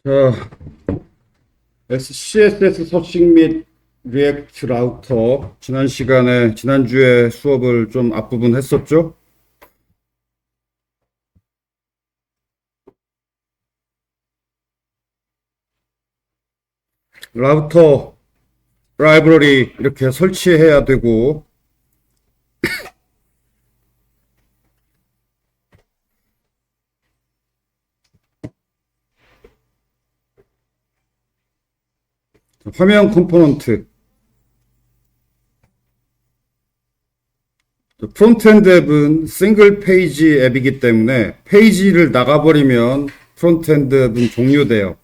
자, CSS 서식 및 리액트 라우터 지난주에 수업을 좀 앞부분 했었죠? 라우터 라이브러리 이렇게 설치해야 되고, 화면 컴포넌트, 프론트엔드 앱은 싱글 페이지 앱이기 때문에 페이지를 나가버리면 프론트엔드 앱은 종료돼요.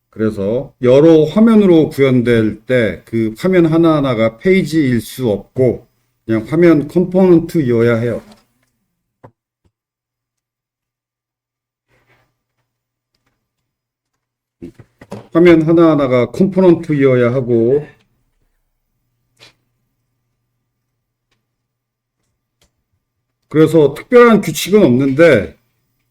그래서 여러 화면으로 구현될 때 그 화면 하나하나가 페이지일 수 없고 그냥 화면 컴포넌트여야 해요. 화면 하나하나가 컴포넌트여야 하고, 그래서 특별한 규칙은 없는데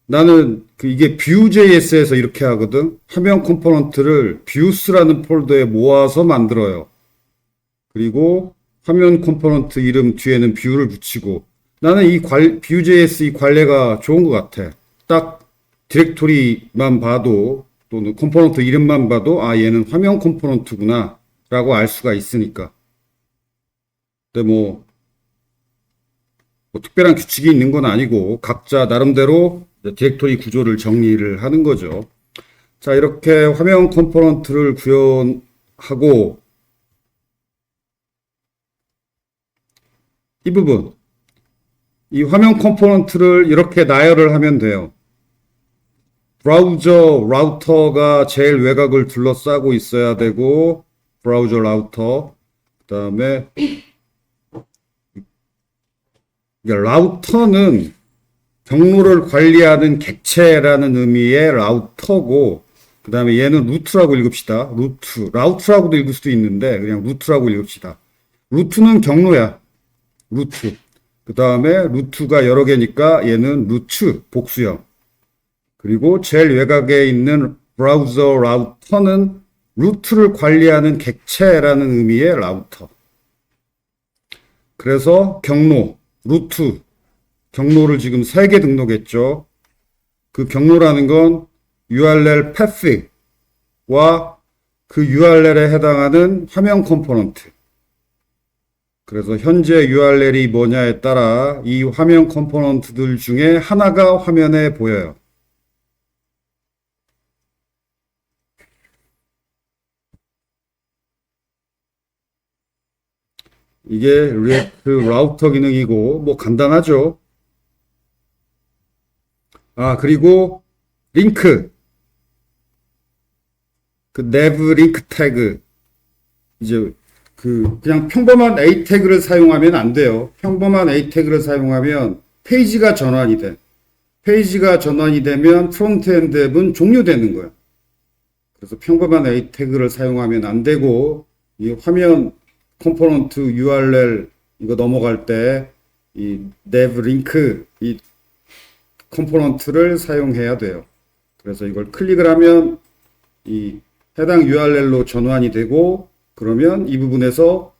나는 이게 Vue.js에서 이렇게 하거든. 화면 컴포넌트를 Views라는 폴더에 모아서 만들어요. 그리고 화면 컴포넌트 이름 뒤에는 View를 붙이고, 나는 Vue.js 이 관례가 좋은 것 같아. 딱 디렉토리만 봐도 또는 컴포넌트 이름만 봐도 아 얘는 화면 컴포넌트구나 라고 알 수가 있으니까. 근데 뭐 특별한 규칙이 있는 건 아니고 각자 나름대로 디렉토리 구조를 정리를 하는 거죠. 자, 이렇게 화면 컴포넌트를 구현하고, 이 부분, 이 화면 컴포넌트를 이렇게 나열을 하면 돼요. 브라우저 라우터가 제일 외곽을 둘러싸고 있어야 되고, 브라우저 라우터, 그 다음에 라우터는 경로를 관리하는 객체라는 의미의 라우터고, 그 다음에 얘는 루트라고 읽읍시다. 라우트라고도 읽을 수도 있는데 그냥 루트라고 읽읍시다. 루트는 경로야. 루트. 그 다음에 루트가 여러 개니까 얘는 루트, 복수형. 그리고 제일 외곽에 있는 브라우저 라우터는 루트를 관리하는 객체라는 의미의 라우터. 그래서 경로, 루트, 경로를 지금 3개 등록했죠. 그 경로라는 건 URL path와 그 URL에 해당하는 화면 컴포넌트. 그래서 현재 URL이 뭐냐에 따라 이 화면 컴포넌트들 중에 하나가 화면에 보여요. 이게 리액트 라우터 기능이고 뭐 간단하죠. 아, 그리고 링크, 그 nav 링크 태그, 이제 그냥 평범한 A 태그를 사용하면 안 돼요. 평범한 A 태그를 사용하면 페이지가 전환이 돼. 페이지가 전환이 되면 프론트엔드 앱은 종료되는 거예요. 그래서 평범한 A 태그를 사용하면 안 되고, 이 화면 컴포넌트 URL 이거 넘어갈 때 이 nav 링크 이 컴포넌트를 사용해야 돼요. 그래서 이걸 클릭을 하면 이 해당 URL로 전환이 되고, 그러면 이 부분에서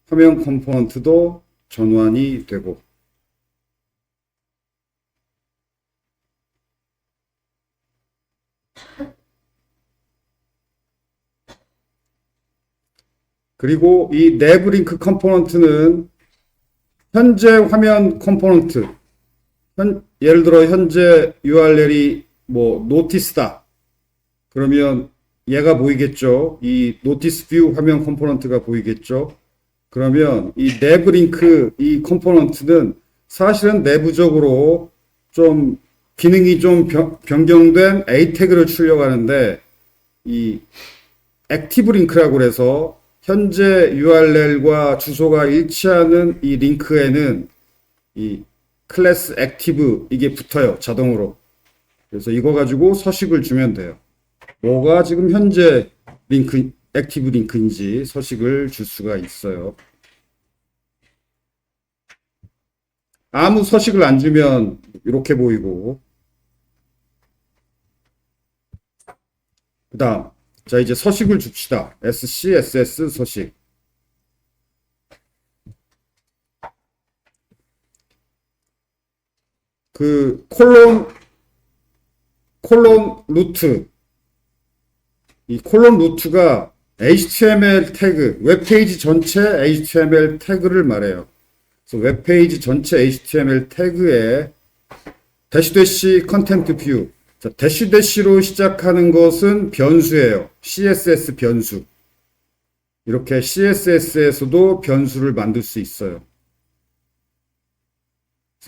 화면 컴포넌트도 전환이 되고, 그리고 이 nav 링크 컴포넌트는 현재 화면 컴포넌트, 예를 들어 현재 URL이 뭐 노티스다. 그러면 얘가 보이겠죠. 이 노티스 뷰 화면 컴포넌트가 보이겠죠. 그러면 이 nav 링크 이 컴포넌트는 사실은 내부적으로 좀 기능이 좀 변경된 A 태그를 출력하는데, 이 액티브 링크라고 그래서 현재 URL과 주소가 일치하는 이 링크에는 이 클래스 액티브 이게 붙어요. 자동으로. 그래서 이거 가지고 서식을 주면 돼요. 뭐가 지금 현재 링크, 액티브 링크인지 서식을 줄 수가 있어요. 아무 서식을 안 주면 이렇게 보이고, 그 다음, 자, 이제 서식을 줍시다. SCSS 서식. 그, 콜론 루트. 이 콜론 루트가 HTML 태그, 웹페이지 전체 HTML 태그를 말해요. 그래서 웹페이지 전체 HTML 태그에 대시 컨텐트 뷰. 자, 대시로 시작하는 것은 변수예요. CSS 변수. 이렇게 CSS에서도 변수를 만들 수 있어요.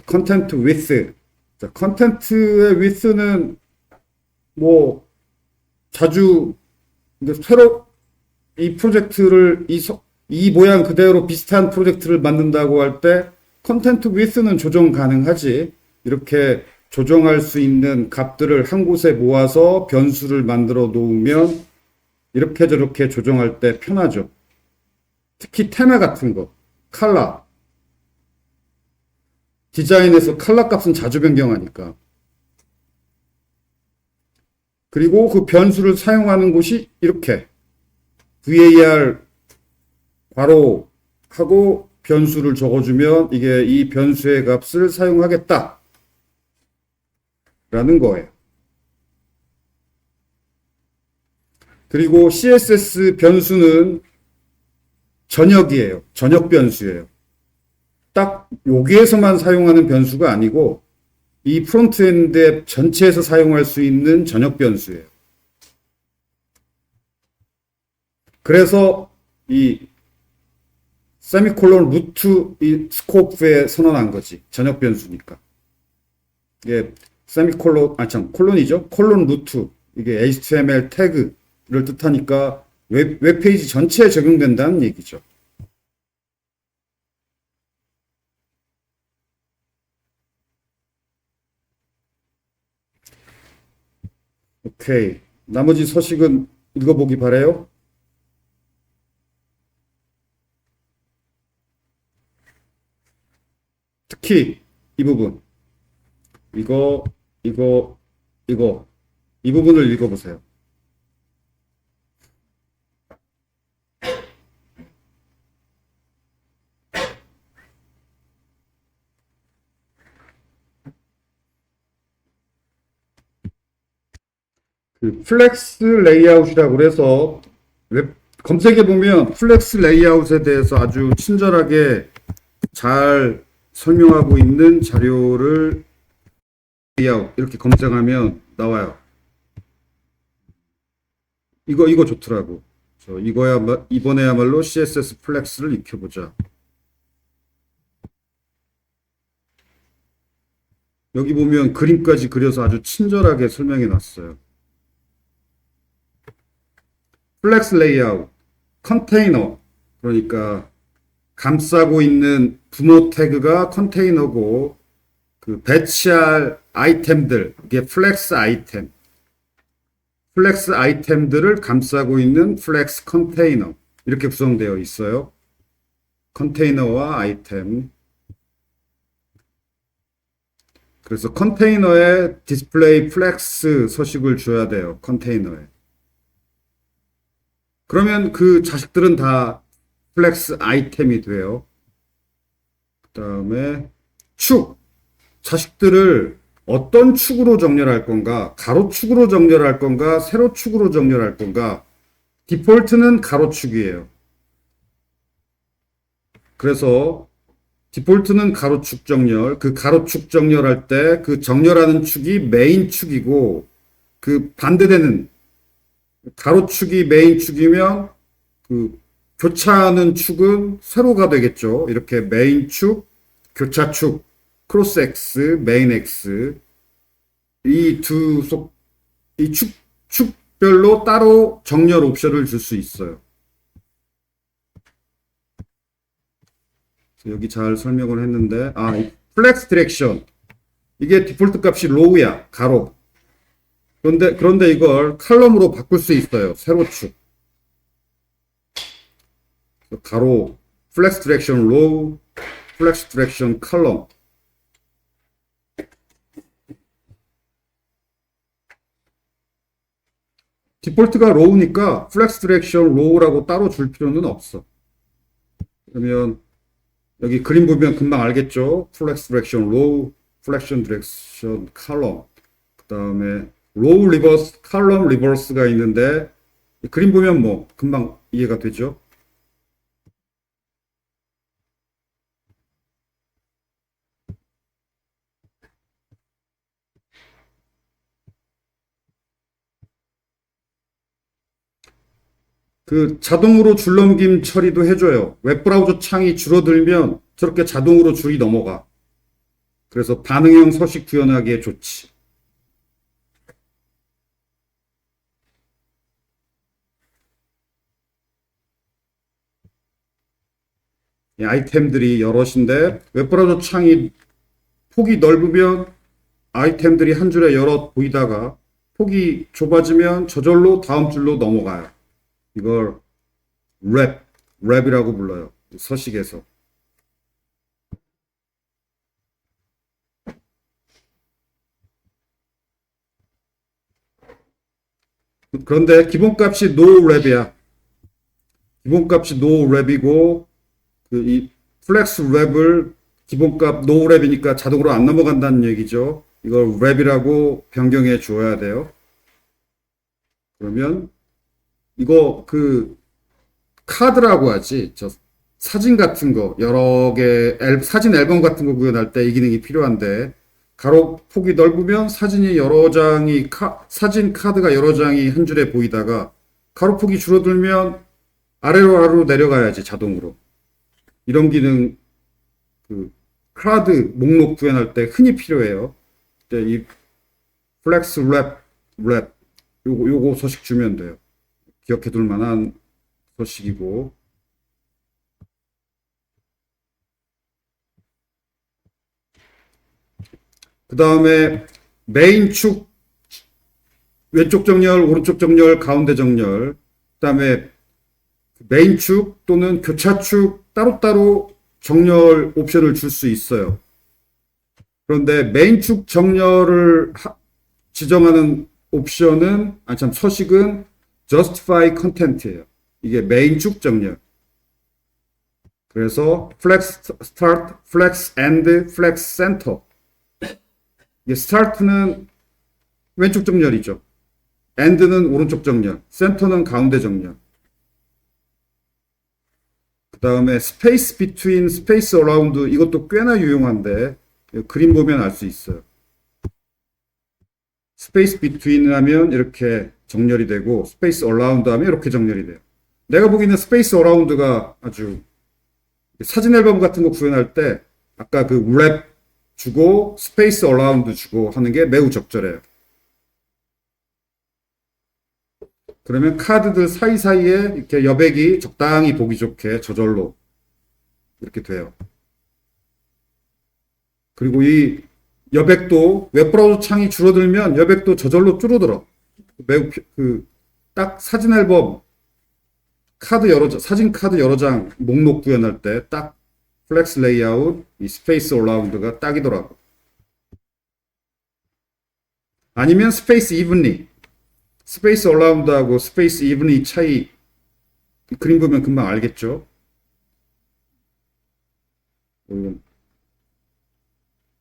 컨텐트 위스. 자, 컨텐트의 위스는 뭐 자주 새로 이 프로젝트를 이 모양 그대로 비슷한 프로젝트를 만든다고 할 때 컨텐트 위스는 조정 가능하지. 이렇게 조정할 수 있는 값들을 한 곳에 모아서 변수를 만들어 놓으면 이렇게 저렇게 조정할 때 편하죠. 특히 테마 같은 거, 컬러. 디자인에서 컬러 값은 자주 변경하니까. 그리고 그 변수를 사용하는 곳이 이렇게 var 괄호 하고 변수를 적어주면 이게 이 변수의 값을 사용하겠다 라는 거예요. 그리고 CSS 변수는 전역이에요. 전역 변수예요. 딱 여기에서만 사용하는 변수가 아니고 이 프론트엔드 앱 전체에서 사용할 수 있는 전역 변수예요. 그래서 이 세미콜론 루트 이 스코프에 선언한 거지. 전역 변수니까. 이게 세미콜론, 콜론이죠. 콜론 루트. 이게 HTML 태그를 뜻하니까 웹페이지 전체에 적용된다는 얘기죠. 오케이. 나머지 서식은 읽어보기 바래요. 특히 이 부분. 이거, 이거, 이거. 이 부분을 읽어보세요. 그 플렉스 레이아웃이라고 그래서 검색해 보면 플렉스 레이아웃에 대해서 아주 친절하게 잘 설명하고 있는 자료를 레이아웃 이렇게 검색하면 나와요. 이거 좋더라고. 이번에야말로 CSS 플렉스를 익혀보자. 여기 보면 그림까지 그려서 아주 친절하게 설명해 놨어요. 플렉스 레이아웃, 컨테이너, 그러니까 감싸고 있는 부모 태그가 컨테이너고 그 배치할 아이템들, 이게 플렉스 아이템. 플렉스 아이템들을 감싸고 있는 플렉스 컨테이너. 이렇게 구성되어 있어요. 컨테이너와 아이템. 그래서 컨테이너에 디스플레이 플렉스 서식을 줘야 돼요. 컨테이너에. 그러면 그 자식들은 다 플렉스 아이템이 돼요. 그 다음에 축. 자식들을 어떤 축으로 정렬할 건가? 가로축으로 정렬할 건가? 세로축으로 정렬할 건가? 디폴트는 가로축이에요. 그래서 디폴트는 가로축 정렬. 그 가로축 정렬할 때 그 정렬하는 축이 메인 축이고 그 반대되는 가로축이 메인 축이면 그 교차하는 축은 세로가 되겠죠. 이렇게 메인 축, 교차축, 크로스 X, 메인 X 이 축별로 따로 정렬 옵션을 줄 수 있어요. 여기 잘 설명을 했는데 이 플렉스 디렉션 이게 디폴트 값이 로우야. 가로. 그런데 이걸 칼럼으로 바꿀 수 있어요. 세로축. 가로, 플렉스 디렉션 로우, 플렉스 디렉션 칼럼. 디폴트가 로우니까 플렉스 디렉션 로우라고 따로 줄 필요는 없어. 그러면 여기 그림 보면 금방 알겠죠? 플렉스 디렉션 로우, 플렉션 디렉션 칼럼, 그 다음에 로우 리버스, 칼럼 리버스가 있는데 그림 보면 뭐 금방 이해가 되죠? 그 자동으로 줄넘김 처리도 해줘요. 웹브라우저 창이 줄어들면 저렇게 자동으로 줄이 넘어가. 그래서 반응형 서식 구현하기에 좋지. 이 아이템들이 여럿인데 웹브라우저 창이 폭이 넓으면 아이템들이 한 줄에 여럿 보이다가 폭이 좁아지면 저절로 다음 줄로 넘어가요. 이걸 랩이라고 불러요. 서식에서. 그런데 기본값이 no랩이야. 기본값이 no랩이고 이 플렉스 랩을 기본값 no랩이니까 자동으로 안 넘어간다는 얘기죠. 이걸 랩이라고 변경해 주어야 돼요. 그러면 이거 그 카드라고 하지. 저 사진 같은 거 여러 개 사진 앨범 같은 거 구현할 때 이 기능이 필요한데 가로 폭이 넓으면 사진이 여러 장이 사진 카드가 여러 장이 한 줄에 보이다가 가로 폭이 줄어들면 아래로 내려가야지 자동으로. 이런 기능 그 카드 목록 구현할 때 흔히 필요해요. 이 플렉스 랩 요거 서식 주면 돼요. 기억해 둘 만한 서식이고. 그 다음에 메인 축 왼쪽 정렬, 오른쪽 정렬, 가운데 정렬. 그 다음에 메인 축 또는 교차 축 따로따로 정렬 옵션을 줄 수 있어요. 그런데 메인 축 정렬을 지정하는 옵션은, 서식은 justify content예요. 이게 메인 축 정렬. 그래서 flex start, flex end, flex center. 이게 start는 왼쪽 정렬이죠. end는 오른쪽 정렬, center는 가운데 정렬. 그 다음에 space between, space around 이것도 꽤나 유용한데 그림 보면 알 수 있어요. space between 하면 이렇게 정렬이 되고 space around 하면 이렇게 정렬이 돼요. 내가 보기에는 space around가 아주 사진 앨범 같은 거 구현할 때 아까 그 랩 주고 space around 주고 하는 게 매우 적절해요. 그러면 카드들 사이사이에 이렇게 여백이 적당히 보기 좋게 저절로 이렇게 돼요. 그리고 이 여백도 웹브라우저 창이 줄어들면 여백도 저절로 줄어들어. 매우 딱 사진 앨범 카드 사진 카드 여러 장 목록 구현할 때 딱 플렉스 레이아웃 이 스페이스 어라운드가 딱이더라고. 아니면 스페이스 이븐리 스페이스 어라운드하고 스페이스 이븐리 차이 그림 보면 금방 알겠죠?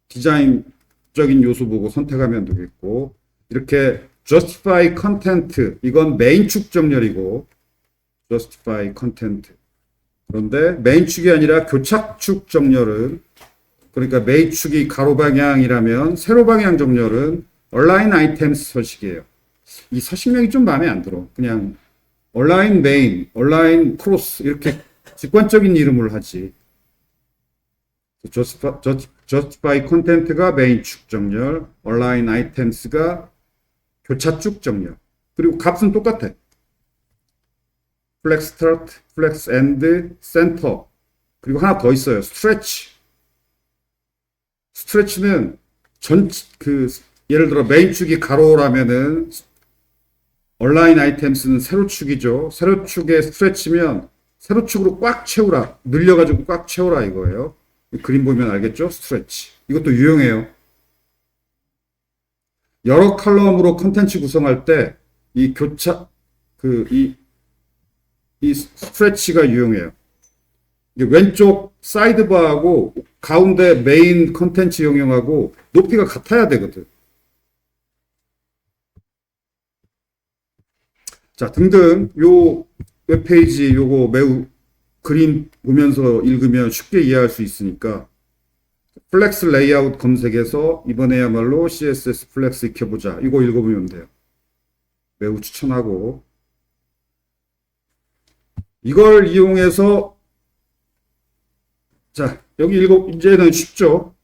디자인적인 요소 보고 선택하면 되겠고 이렇게 justify content 이건 메인 축 정렬이고 justify content 그런데 메인 축이 아니라 교착축 정렬은 그러니까 메인 축이 가로 방향이라면 세로 방향 정렬은 align items 서식이에요. 이 서식명이 좀 마음에 안 들어. 그냥 align main, align cross 이렇게 직관적인 이름을 하지. justify content가 메인 축 정렬, align items가 교차축 정렬. 그리고 값은 똑같아. flex start, flex end, center. 그리고 하나 더 있어요. stretch. stretch는 예를 들어 메인 축이 가로라면은 align items는 세로축이죠. 세로축에 stretch면 세로축으로 꽉 채우라. 늘려가지고 꽉 채우라 이거예요. 그림 보면 알겠죠? stretch. 이것도 유용해요. 여러 칼럼으로 컨텐츠 구성할 때 이 이 스트레치가 유용해요. 이게 왼쪽 사이드바하고 가운데 메인 컨텐츠 영역하고 높이가 같아야 되거든. 자, 등등 요 웹페이지 요거 매우 그림 보면서 읽으면 쉽게 이해할 수 있으니까 플렉스 레이아웃 검색해서 이번에야말로 CSS 플렉스 익혀보자. 이거 읽어보면 돼요. 매우 추천하고 이걸 이용해서 자, 여기 이제는 쉽죠.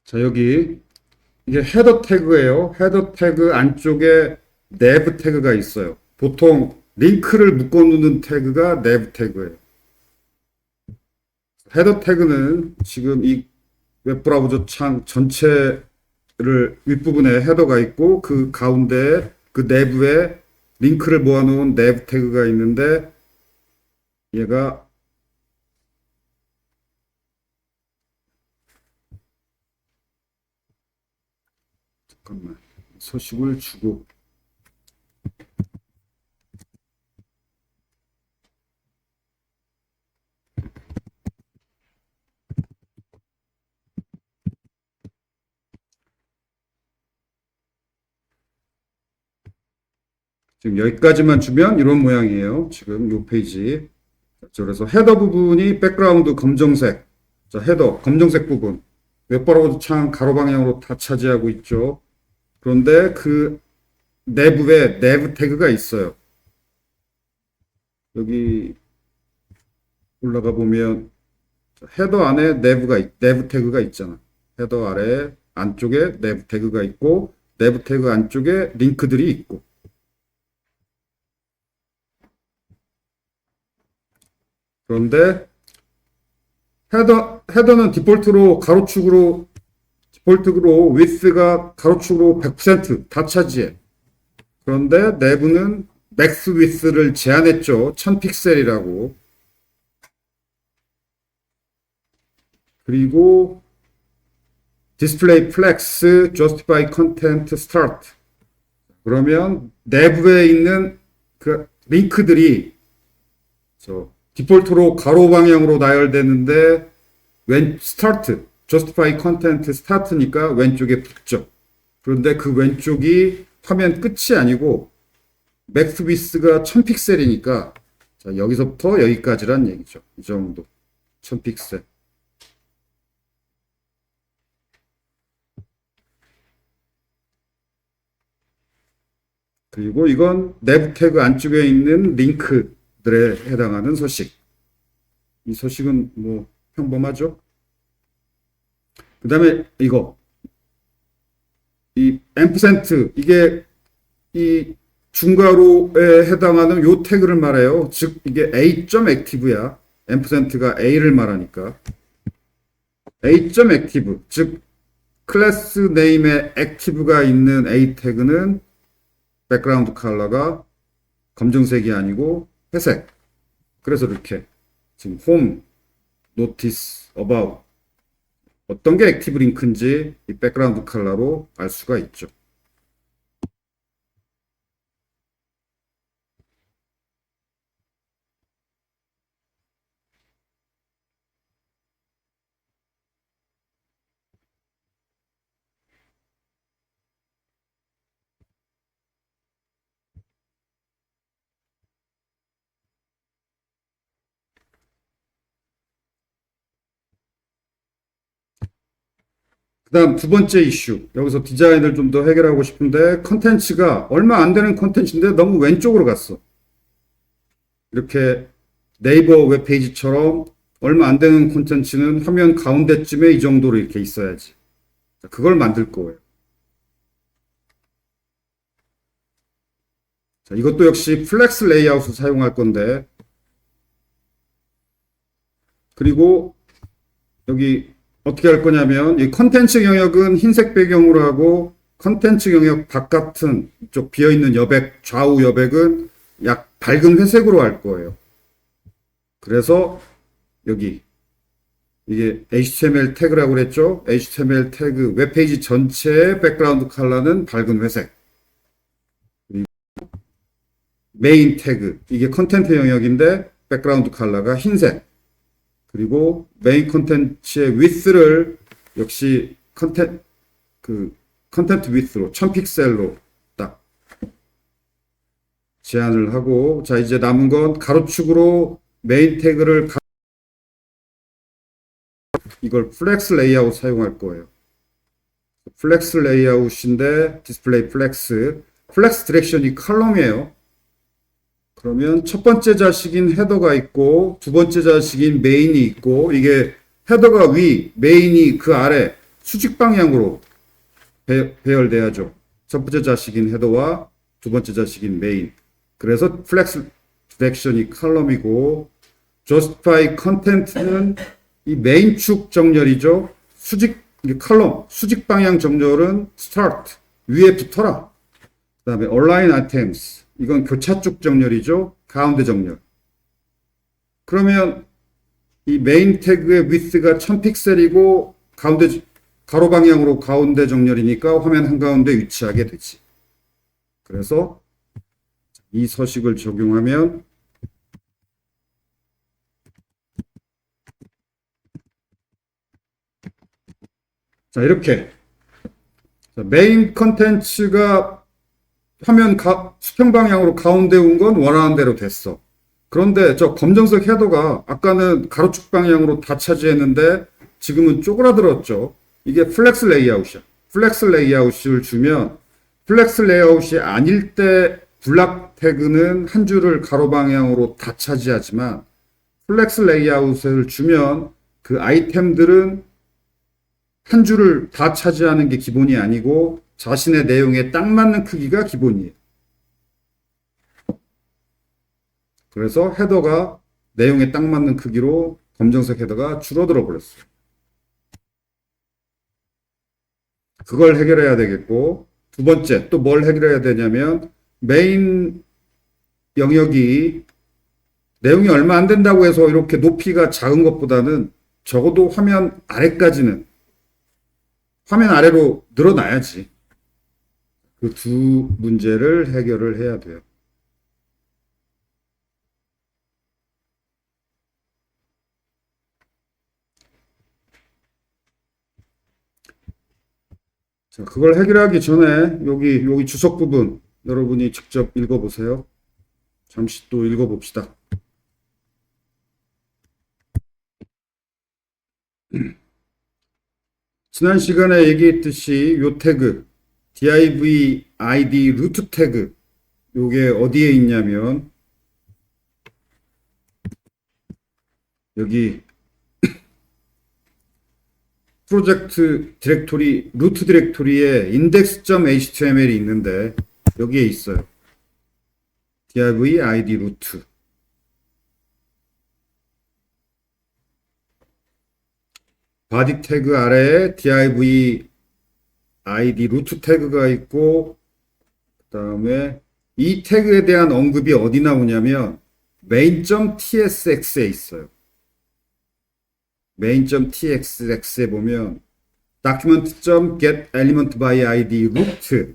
자, 여기 이게 헤더 태그예요. 헤더 태그 안쪽에 nev 태그가 있어요. 보통 링크를 묶어놓는 태그가 nev 태그예요. 헤더 태그는 지금 이 웹브라우저 창 전체를 윗부분에 헤더가 있고 그 가운데 그 내부에 링크를 모아놓은 nev 태그가 있는데 얘가 잠깐만 서식을 주고 지금 여기까지만 주면 이런 모양이에요. 지금 이 페이지. 그래서 헤더 부분이 백그라운드 검정색. 자, 헤더 검정색 부분. 웹브라우저 창 가로 방향으로 다 차지하고 있죠. 그런데 그 내부에 nev 태그가 있어요. 여기 올라가 보면 헤더 안에 nev 태그가 있잖아. 헤더 아래 안쪽에 nev 태그가 있고 nev 태그 안쪽에 링크들이 있고. 그런데 헤더는 디폴트로 width가 가로축으로 100% 다 차지해. 그런데 내부는 맥스 width를 제한했죠. 1000픽셀이라고. 그리고 display flex justify content start. 그러면 내부에 있는 그 링크들이 디폴트로 가로 방향으로 나열되는데 스타트, justify content start니까 왼쪽에 붙죠. 그런데 그 왼쪽이 화면 끝이 아니고 맥스 위스가 1000픽셀이니까 자, 여기서부터 여기까지란 얘기죠. 이 정도 1000픽셀. 그리고 이건 nev 태그 안쪽에 있는 링크들에 해당하는 서식. 이 서식은 뭐 평범하죠. 그 다음에 이거 이 앰프센트 이게 이 중괄호에 해당하는 요 태그를 말해요. 즉 이게 a.active야. 앰프센트가 a를 말하니까 a.active 즉 클래스 네임에 active가 있는 a 태그는 백그라운드 컬러가 검정색이 아니고 회색. 그래서 이렇게 지금 홈, 노티스, 어바웃 어떤 게 액티브 링크인지 이 백그라운드 컬러로 알 수가 있죠. 그 다음 두 번째 이슈. 여기서 디자인을 좀 더 해결하고 싶은데 컨텐츠가 얼마 안 되는 컨텐츠인데 너무 왼쪽으로 갔어. 이렇게 네이버 웹페이지처럼 얼마 안 되는 콘텐츠는 화면 가운데쯤에 이 정도로 이렇게 있어야지. 그걸 만들 거예요. 자, 이것도 역시 플렉스 레이아웃을 사용할 건데, 그리고 여기 어떻게 할 거냐면 이 컨텐츠 영역은 흰색 배경으로 하고 컨텐츠 영역 바깥은 이쪽 비어있는 여백, 좌우 여백은 약 밝은 회색으로 할 거예요. 그래서 여기 이게 HTML 태그라고 그랬죠? HTML 태그 웹페이지 전체의 백그라운드 컬러는 밝은 회색. 그리고 메인 태그 이게 컨텐트 영역인데 백그라운드 컬러가 흰색. 그리고 메인 컨텐츠의 width를 역시 컨텐트 width로 1000픽셀로 딱 제한을 하고, 자 이제 남은 건 가로축으로 메인 태그를 이걸 플렉스 레이아웃 사용할 거예요. 플렉스 레이아웃인데 디스플레이 플렉스 디렉션이 컬럼이에요. 그러면 첫 번째 자식인 헤더가 있고 두 번째 자식인 메인이 있고, 이게 헤더가 위, 메인이 그 아래 수직 방향으로 배열돼야죠. 첫 번째 자식인 헤더와 두 번째 자식인 메인. 그래서 플렉스 디렉션이 컬럼이고, justify content는 이 메인 축 정렬이죠. 컬럼, 수직 방향 정렬은 start, 위에 붙어라. 그 다음에 align items, 이건 교차 쪽 정렬이죠. 가운데 정렬. 그러면 이 메인 태그의 width가 1000픽셀이고 가운데 가로 방향으로 가운데 정렬이니까 화면 한가운데 위치하게 되지. 그래서 이 서식을 적용하면 자 이렇게 메인 컨텐츠가 화면 수평 방향으로 가운데 온 건 원하는 대로 됐어. 그런데 저 검정색 헤더가 아까는 가로축 방향으로 다 차지했는데 지금은 쪼그라들었죠. 이게 플렉스 레이아웃이야. 플렉스 레이아웃을 주면 플렉스 레이아웃이 아닐 때 블락 태그는 한 줄을 가로 방향으로 다 차지하지만, 플렉스 레이아웃을 주면 그 아이템들은 한 줄을 다 차지하는 게 기본이 아니고 자신의 내용에 딱 맞는 크기가 기본이에요. 그래서 헤더가 내용에 딱 맞는 크기로 검정색 헤더가 줄어들어 버렸어요. 그걸 해결해야 되겠고, 두 번째 또 뭘 해결해야 되냐면 메인 영역이 내용이 얼마 안 된다고 해서 이렇게 높이가 작은 것보다는 적어도 화면 아래까지는 화면 아래로 늘어나야지. 그 두 문제를 해결을 해야 돼요. 자, 그걸 해결하기 전에 여기 주석 부분 여러분이 직접 읽어보세요. 잠시 또 읽어봅시다. 지난 시간에 얘기했듯이 요 태그 div id 루트 태그 요게 어디에 있냐면 여기 프로젝트 디렉토리 루트 디렉토리에 index.html이 있는데 여기에 있어요. div id 루트. 바디 태그 아래에 div id 루트 태그가 있고, 그 다음에 이 태그에 대한 언급이 어디 나오냐면 main.tsx에 있어요. main.tsx에 보면 document.getElementById root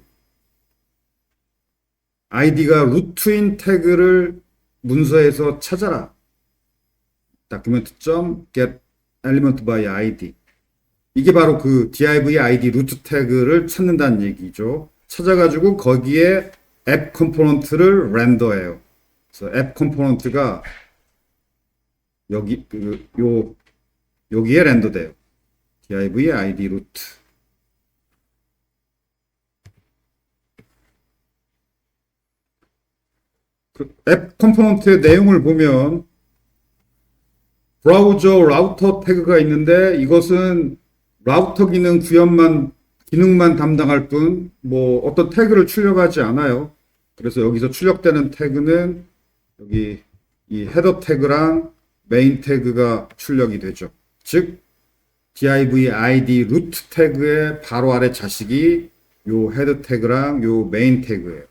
id가 루트인 태그를 문서에서 찾아라. document.getElementById 이게 바로 그 div id 루트 태그를 찾는다는 얘기죠. 찾아가지고 거기에 앱 컴포넌트를 렌더해요. 그래서 앱 컴포넌트가 여기에 렌더돼요. div id 루트. 그 앱 컴포넌트의 내용을 보면 브라우저 라우터 태그가 있는데 이것은 라우터 기능만 담당할 뿐 뭐 어떤 태그를 출력하지 않아요. 그래서 여기서 출력되는 태그는 여기 이 헤더 태그랑 메인 태그가 출력이 되죠. 즉 div id 루트 태그의 바로 아래 자식이 요 헤더 태그랑 요 메인 태그예요.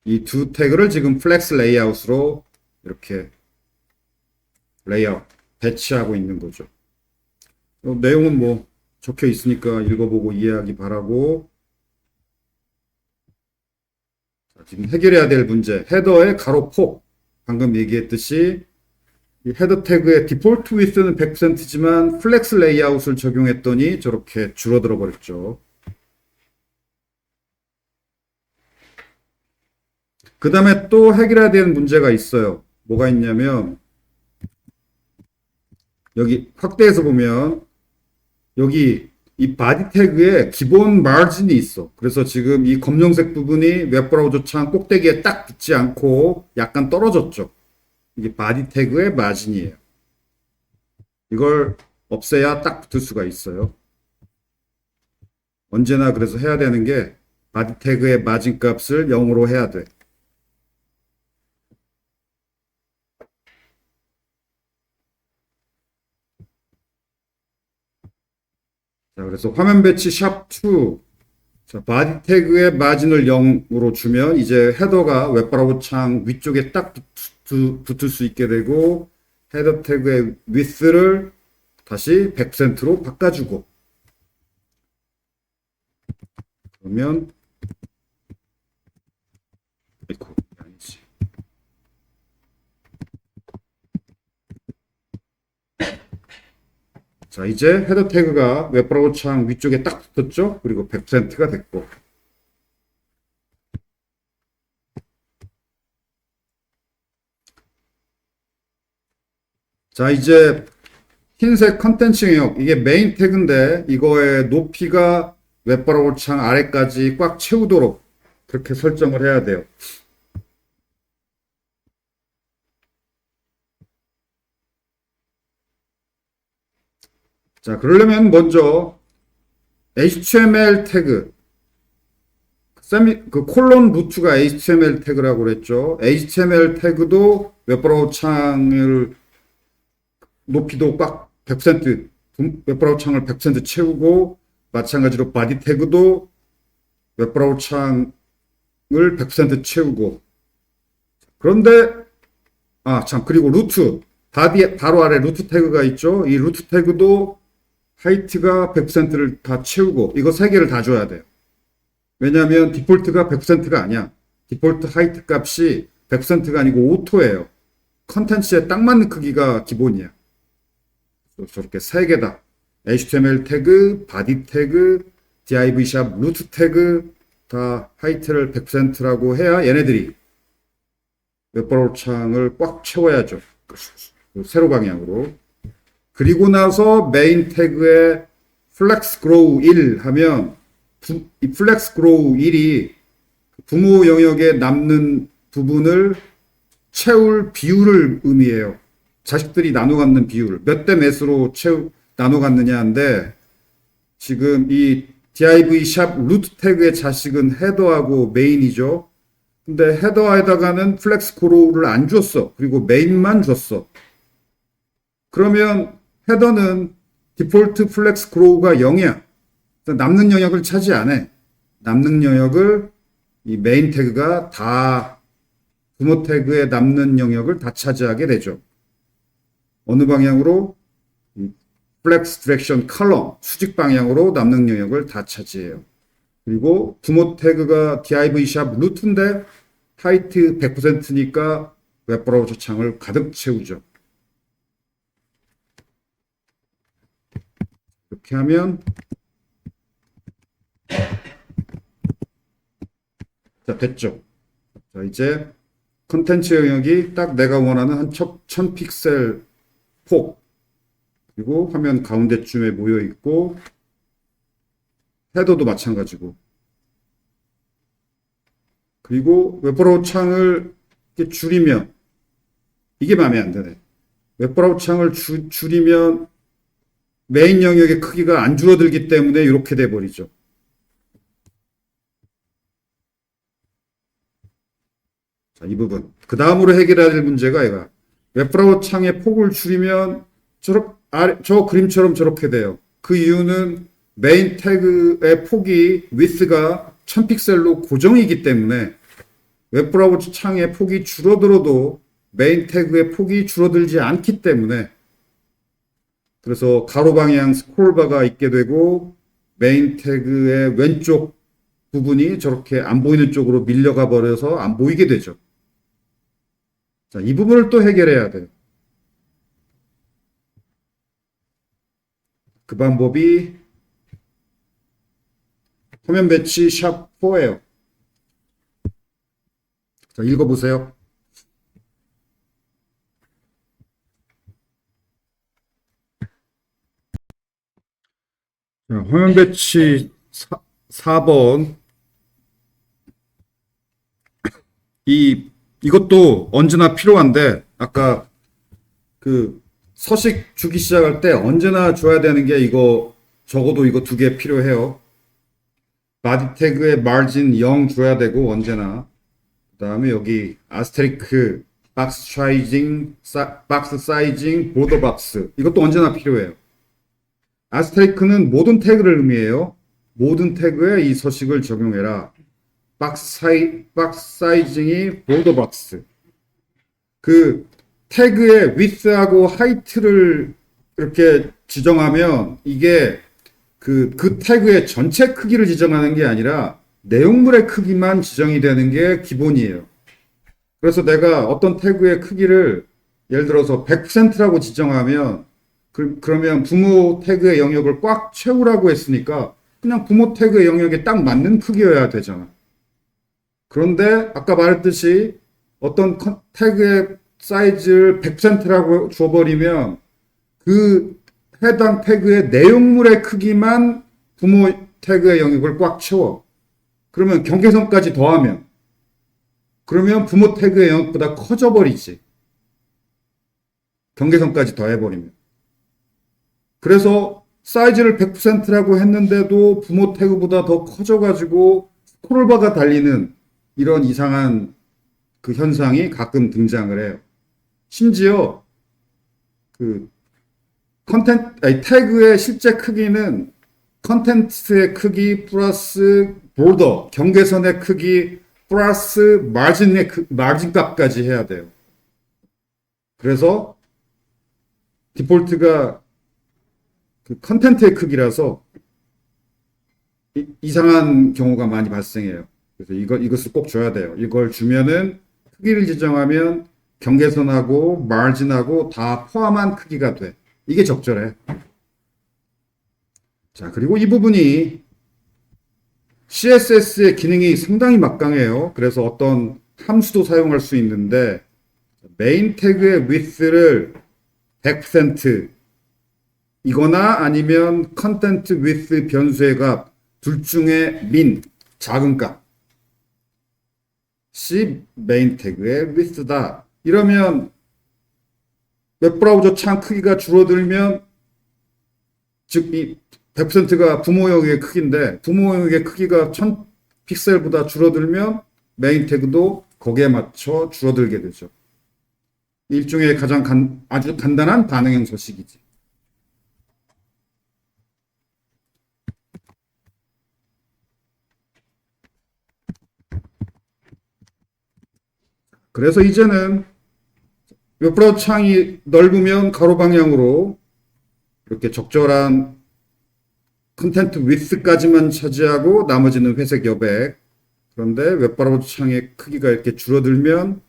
이 두 태그를 지금 플렉스 레이아웃으로 이렇게 레이아웃 배치하고 있는 거죠. 내용은 뭐 적혀 있으니까 읽어보고 이해하기 바라고. 자, 지금 해결해야 될 문제, 헤더의 가로폭. 방금 얘기했듯이 이 헤더 태그의 디폴트 위스는 100%지만 플렉스 레이아웃을 적용했더니 저렇게 줄어들어 버렸죠. 그 다음에 또 해결해야 되는 문제가 있어요. 뭐가 있냐면 여기 확대해서 보면 여기 이 바디 태그에 기본 마진이 있어. 그래서 지금 이 검정색 부분이 웹브라우저 창 꼭대기에 딱 붙지 않고 약간 떨어졌죠. 이게 바디 태그의 마진이에요. 이걸 없애야 딱 붙을 수가 있어요. 언제나 그래서 해야 되는 게 바디 태그의 마진 값을 0으로 해야 돼. 자, 그래서 화면 배치 샵2. 자, 바디 태그의 마진을 0으로 주면 이제 헤더가 웹브라우저 창 위쪽에 딱 붙을 수 있게 되고 헤더 태그의 width를 다시 100%로 바꿔주고 그러면 아니지. 자, 이제 헤더 태그가 웹브라우저 창 위쪽에 딱 붙었죠? 그리고 100%가 됐고. 자, 이제 흰색 컨텐츠 영역, 이게 메인 태그인데 이거의 높이가 웹브라우저 창 아래까지 꽉 채우도록 그렇게 설정을 해야 돼요. 자, 그러려면 먼저 HTML 태그, 콜론 루트가 HTML 태그라고 그랬죠. HTML 태그도 웹브라우저 창을 높이도 꽉 100%, 웹브라우저 창을 100% 채우고, 마찬가지로 바디 태그도 웹브라우저 창을 100% 채우고. 그런데, 그리고 루트, 바디, 바로 아래 루트 태그가 있죠. 이 루트 태그도 하이트가 100%를 다 채우고, 이거 세 개를 다 줘야 돼요. 왜냐하면 디폴트가 100%가 아니야. 디폴트 하이트 값이 100%가 아니고 오토예요. 컨텐츠에 딱 맞는 크기가 기본이야. 저렇게 세 개다. HTML 태그, 바디 태그, div 샵 루트 태그 다 하이트를 100%라고 해야 얘네들이 웹브라우저 창을 꽉 채워야죠. 세로 방향으로. 그리고 나서 메인 태그에 플렉스 그로우 1 하면 이 플렉스 그로우 1이 부모 영역에 남는 부분을 채울 비율을 의미해요. 자식들이 나눠 갖는 비율. 몇 대 몇으로 나눠 갖느냐인데 지금 이 div 샵 루트 태그의 자식은 헤더하고 메인이죠. 근데 헤더에다가는 플렉스 그로우를 안 줬어. 그리고 메인만 줬어. 그러면 헤더는 디폴트 플렉스 그로우가 0이야. 남는 영역을 차지 안 해. 남는 영역을 이 메인 태그가 다 부모 태그에 남는 영역을 다 차지하게 되죠. 어느 방향으로? 플렉스 디렉션 컬럼 수직 방향으로 남는 영역을 다 차지해요. 그리고 부모 태그가 div 샵 루트인데 하이트 100%니까 웹브라우저 창을 가득 채우죠. 이렇게 하면 자, 됐죠. 자, 이제 컨텐츠 영역이 딱 내가 원하는 한 1000 픽셀 폭 그리고 화면 가운데쯤에 모여 있고 헤더도 마찬가지고 그리고 웹브라우저 창을 이렇게 줄이면 이게 마음에 안 드네. 웹브라우저 창을 줄이면 메인 영역의 크기가 안 줄어들기 때문에 이렇게 돼 버리죠. 자, 이 부분. 그 다음으로 해결해야 될 문제가 이거. 웹브라우저 창의 폭을 줄이면 저 그림처럼 저렇게 돼요. 그 이유는 메인 태그의 폭이 width가 1000픽셀로 고정이기 때문에 웹브라우저 창의 폭이 줄어들어도 메인 태그의 폭이 줄어들지 않기 때문에 그래서 가로 방향 스크롤바가 있게 되고 메인 태그의 왼쪽 부분이 저렇게 안 보이는 쪽으로 밀려가 버려서 안 보이게 되죠. 자, 이 부분을 또 해결해야 돼요. 그 방법이 화면 배치 샵4예요. 자, 읽어보세요. 자, 화면 배치 4번. 이것도 언제나 필요한데, 아까 그 서식 주기 시작할 때 언제나 줘야 되는 게 이거, 적어도 이거 두 개 필요해요. 바디 태그의 마진 0 줘야 되고, 언제나. 그 다음에 여기 아스테리크, 박스 사이징, 보더 박스. 이것도 언제나 필요해요. 아스테리크는 모든 태그를 의미해요. 모든 태그에 이 서식을 적용해라. 박스 사이징이 보더 박스. 그 태그의 width하고 height를 이렇게 지정하면 이게 그 태그의 전체 크기를 지정하는 게 아니라 내용물의 크기만 지정이 되는 게 기본이에요. 그래서 내가 어떤 태그의 크기를 예를 들어서 100%라고 지정하면 그러면 부모 태그의 영역을 꽉 채우라고 했으니까 그냥 부모 태그의 영역에 딱 맞는 크기여야 되잖아. 그런데 아까 말했듯이 어떤 태그의 사이즈를 100%라고 줘버리면 그 해당 태그의 내용물의 크기만 부모 태그의 영역을 꽉 채워. 그러면 경계선까지 더하면 그러면 부모 태그의 영역보다 커져버리지. 경계선까지 더해버리면. 그래서 사이즈를 100%라고 했는데도 부모 태그보다 더 커져가지고 스크롤바가 달리는 이런 이상한 그 현상이 가끔 등장을 해요. 심지어 태그의 실제 크기는 컨텐츠의 크기 플러스 보더, 경계선의 크기 플러스 마진 값까지 해야 돼요. 그래서 디폴트가 그 컨텐츠의 크기라서 이상한 경우가 많이 발생해요. 그래서 이것을 꼭 줘야 돼요. 이걸 주면은 크기를 지정하면 경계선하고 마진하고 다 포함한 크기가 돼. 이게 적절해. 자, 그리고 이 부분이 CSS의 기능이 상당히 막강해요. 그래서 어떤 함수도 사용할 수 있는데 메인 태그의 width를 100% 이거나 아니면 컨텐트 width 변수의 값 둘 중에 작은 값이 메인 태그의 width다. 이러면 웹브라우저 창 크기가 줄어들면 즉 이 100%가 부모 영역의 크기인데 부모 영역의 크기가 1000픽셀보다 줄어들면 메인 태그도 거기에 맞춰 줄어들게 되죠. 일종의 아주 간단한 반응형 서식이지. 그래서 이제는 웹브라우저 창이 넓으면 가로 방향으로 이렇게 적절한 컨텐트 위스까지만 차지하고 나머지는 회색 여백. 그런데 웹브라우저 창의 크기가 이렇게 줄어들면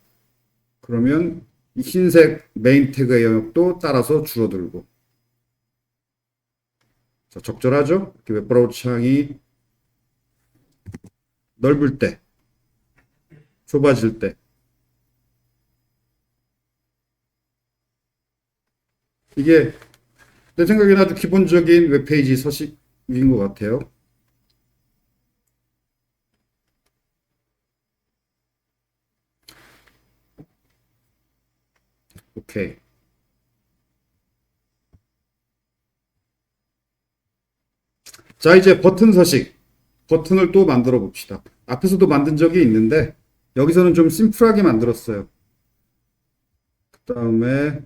그러면 이 흰색 메인 태그의 영역도 따라서 줄어들고. 자, 적절하죠? 이렇게 웹브라우저 창이 넓을 때, 좁아질 때. 이게 내 생각에는 아주 기본적인 웹페이지 서식인 것 같아요. 오케이. 자, 이제 버튼 서식. 버튼을 또 만들어 봅시다. 앞에서도 만든 적이 있는데 여기서는 좀 심플하게 만들었어요. 그 다음에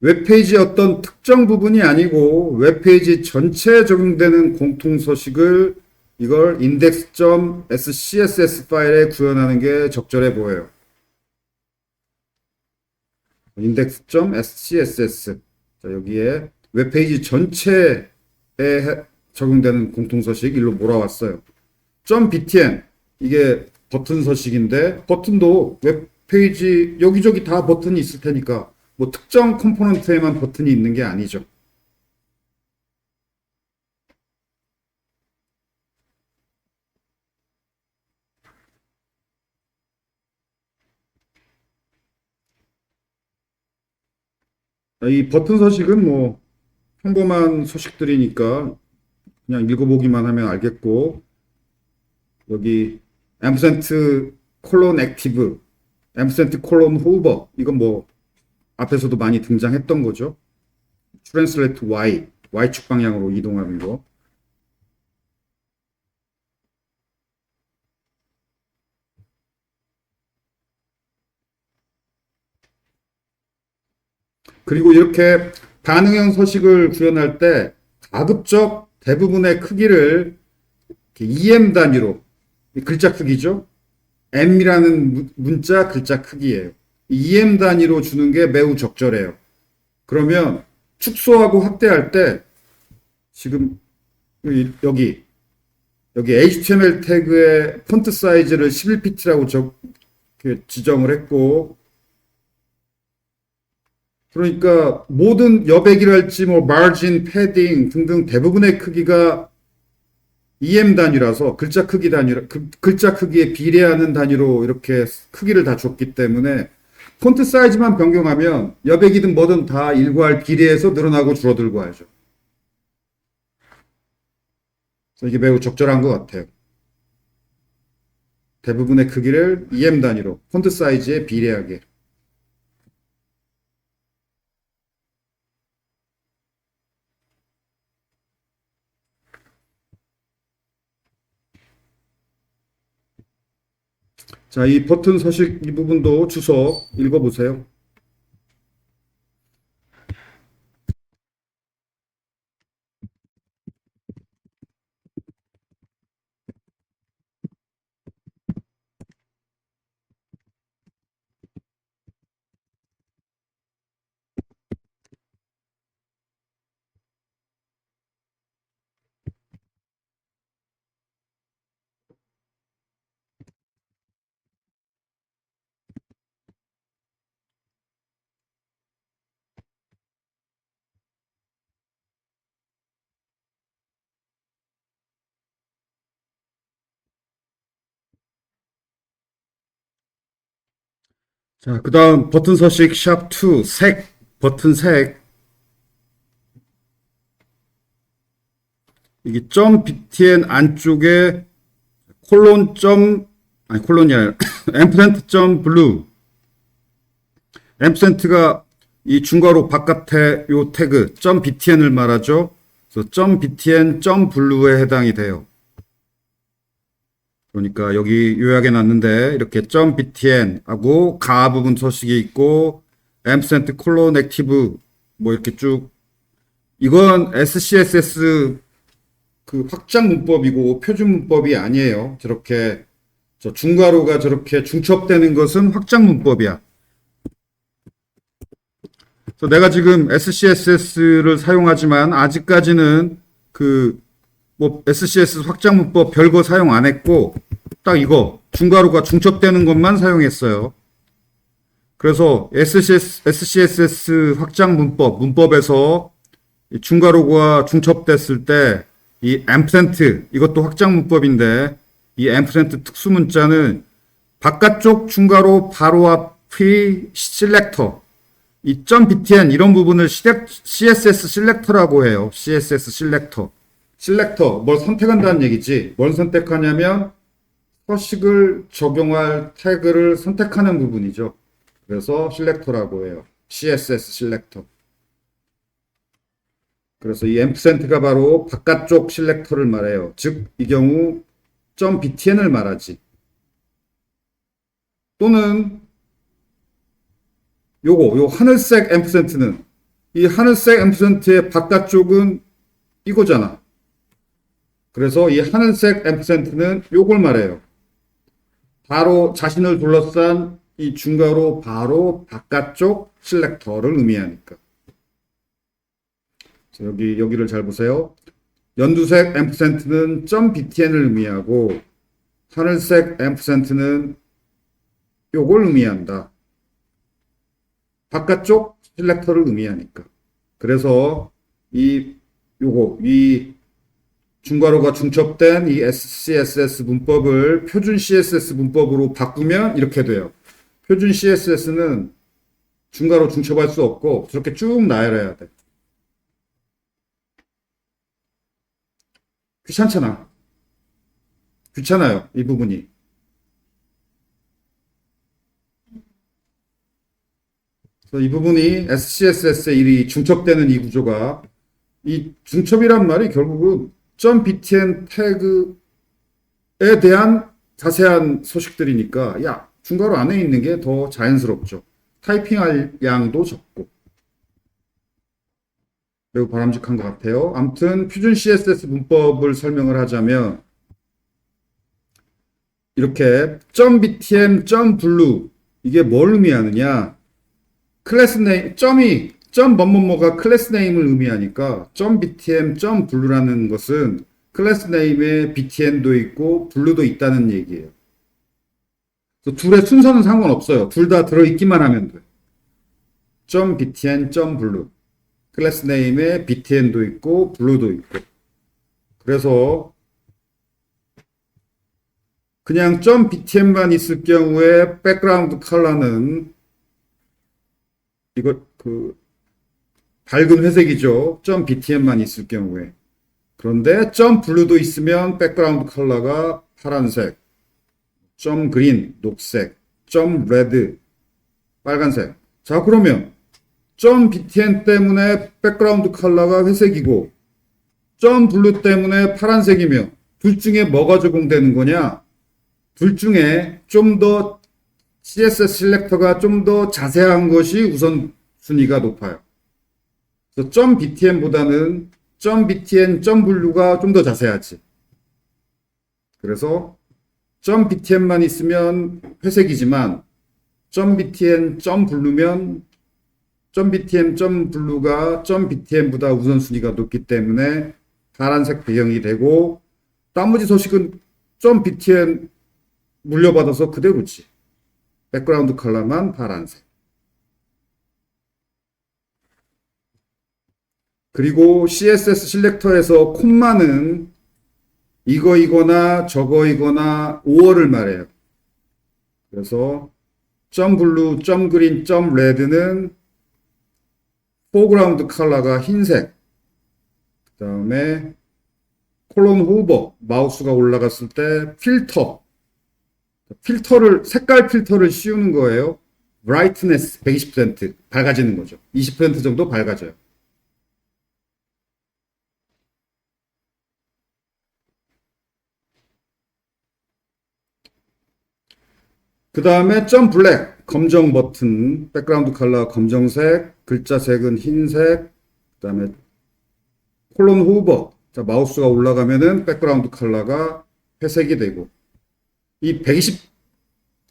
웹페이지의 어떤 특정 부분이 아니고 웹페이지 전체에 적용되는 공통 서식을 이걸 index.scss 파일에 구현하는 게 적절해 보여요. index.scss. 자, 여기에 웹페이지 전체에 적용되는 공통 서식 일로 몰아왔어요. .btn 이게 버튼 서식인데 버튼도 웹페이지 여기저기 다 버튼이 있을 테니까 뭐 특정 컴포넌트에만 버튼이 있는 게 아니죠. 이 버튼 서식은 뭐 평범한 서식들이니까 그냥 읽어보기만 하면 알겠고 여기 앰프센트 콜론 액티브, 앰프센트 콜론 호버 이건 뭐 앞에서도 많이 등장했던 거죠. 트랜슬레이트 Y, Y축 방향으로 이동하는 거. 그리고 이렇게 반응형 서식을 구현할 때 가급적 대부분의 크기를 EM 단위로 글자 크기죠. M이라는 문자 글자 크기예요. EM 단위로 주는 게 매우 적절해요. 그러면 축소하고 확대할 때 지금 여기 HTML 태그의 폰트 사이즈를 11피트라고 지정을 했고 그러니까 모든 여백이랄지 뭐 마진, 패딩 등등 대부분의 크기가 EM 단위라서 글자 크기 단위라 글자 크기에 비례하는 단위로 이렇게 크기를 다 줬기 때문에 폰트 사이즈만 변경하면 여백이든 뭐든 다 일괄 비례해서 늘어나고 줄어들고 하죠. 그래서 이게 매우 적절한 것 같아요. 대부분의 크기를 EM 단위로 폰트 사이즈에 비례하게. 자, 이 버튼 서식 이 부분도 주소 읽어보세요. 자, 그 다음 버튼 서식 샵2 색, 버튼 색. 이게 .btn 안쪽에 콜론 아니 콜론이 아니라 앰프센트 블루 앰프센트가 이 중괄호 바깥에 요 태그 .btn을 말하죠. 그래서 .btn .blue에 해당이 돼요. 그러니까 여기 요약해 놨는데 이렇게 .btn 하고 가 부분 서식이 있고 앰프센트 콜론 액티브 뭐 이렇게 쭉 이건 SCSS 그 확장 문법이고 표준 문법이 아니에요. 저렇게 저 중괄호가 저렇게 중첩되는 것은 확장 문법이야. 그래서 내가 지금 SCSS를 사용하지만 아직까지는 그 뭐 SCSS 확장 문법 별거 사용 안 했고 딱 이거 중괄호가 중첩되는 것만 사용했어요. 그래서 SCSS 확장 문법에서 중괄호가 중첩됐을 때 이 앰프센트 이것도 확장 문법인데 이 앰프센트 특수 문자는 바깥쪽 중괄호 바로 앞이 셀렉터 이 .btn 이런 부분을 CSS 셀렉터라고 해요. CSS 셀렉터 뭘 선택한다는 얘기지. 뭘 선택하냐면 서식을 적용할 태그를 선택하는 부분이죠. 그래서 셀렉터라고 해요. CSS 셀렉터. 그래서 이 앰프센트가 바로 바깥쪽 셀렉터를 말해요. 즉, 이 경우 .btn을 말하지. 또는 요 하늘색 앰프센트는 이 하늘색 앰프센트의 바깥쪽은 이거잖아. 그래서 이 하늘색 앰프센트는 요걸 말해요. 바로 자신을 둘러싼 이 중괄호 바로 바깥쪽 셀렉터를 의미하니까. 여기를 잘 보세요. 연두색 앰프센트는 .btn을 의미하고 하늘색 앰프센트는 요걸 의미한다. 바깥쪽 셀렉터를 의미하니까. 그래서 이 중괄호가 중첩된 이 SCSS 문법을 표준 CSS 문법으로 바꾸면 이렇게 돼요. 표준 CSS는 중괄호 중첩할 수 없고 저렇게 쭉 나열해야 돼. 귀찮아요, 이 부분이. 그래서 이 부분이 SCSS에 이 중첩되는 이 구조가 이 중첩이란 말이 결국은 .btn 태그에 대한 자세한 소식들이니까 야, 중괄호 안에 있는 게 더 자연스럽죠. 타이핑할 양도 적고. 매우 바람직한 것 같아요. 아무튼 표준 CSS 문법을 설명을 하자면 이렇게 .btn, .blue 이게 뭘 의미하느냐? 클래스 네임, 뭐뭐뭐가 클래스 네임을 의미하니까 .btn, .blue라는 것은 클래스 네임에 btn도 있고 blue도 있다는 얘기예요. 그래서 둘의 순서는 상관없어요. 둘 다 들어있기만 하면 돼. .btn, .blue 클래스 네임에 btn도 있고 blue도 있고. 그래서 그냥 .btn만 있을 경우에 백그라운드 컬러는 이거 밝은 회색이죠. .btn만 있을 경우에. 그런데 .blue도 있으면 백그라운드 컬러가 파란색, .green 녹색, .red 빨간색. 자, 그러면 .btn 때문에 백그라운드 컬러가 회색이고 .blue 때문에 파란색이며 둘 중에 뭐가 적용되는 거냐? 둘 중에 좀 더 CSS 셀렉터가 좀 더 자세한 것이 우선순위가 높아요. 그래서 .btn보다는 .btn, .blue가 좀 더 자세하지. 그래서 .btn만 있으면 회색이지만 .btn, .blue면 .btn, .blue가 .btn보다 우선순위가 높기 때문에 파란색 배경이 되고 나머지 소식은 .btn 물려받아서 그대로지. 백그라운드 컬러만 파란색. 그리고 CSS 셀렉터에서 콤마는 이거이거나 저거이거나 5어를 말해요. 그래서 .blue, .green, .red는 포그라운드 컬러가 흰색. 그 다음에 콜론 호버 마우스가 올라갔을 때 색깔 필터를 씌우는 거예요. brightness 120% 밝아지는 거죠. 20% 정도 밝아져요. 그 다음에 .black 검정 버튼 백그라운드 컬러 검정색 글자색은 흰색 그 다음에 콜론 호버 자, 마우스가 올라가면은 백그라운드 컬러가 회색이 되고 이 120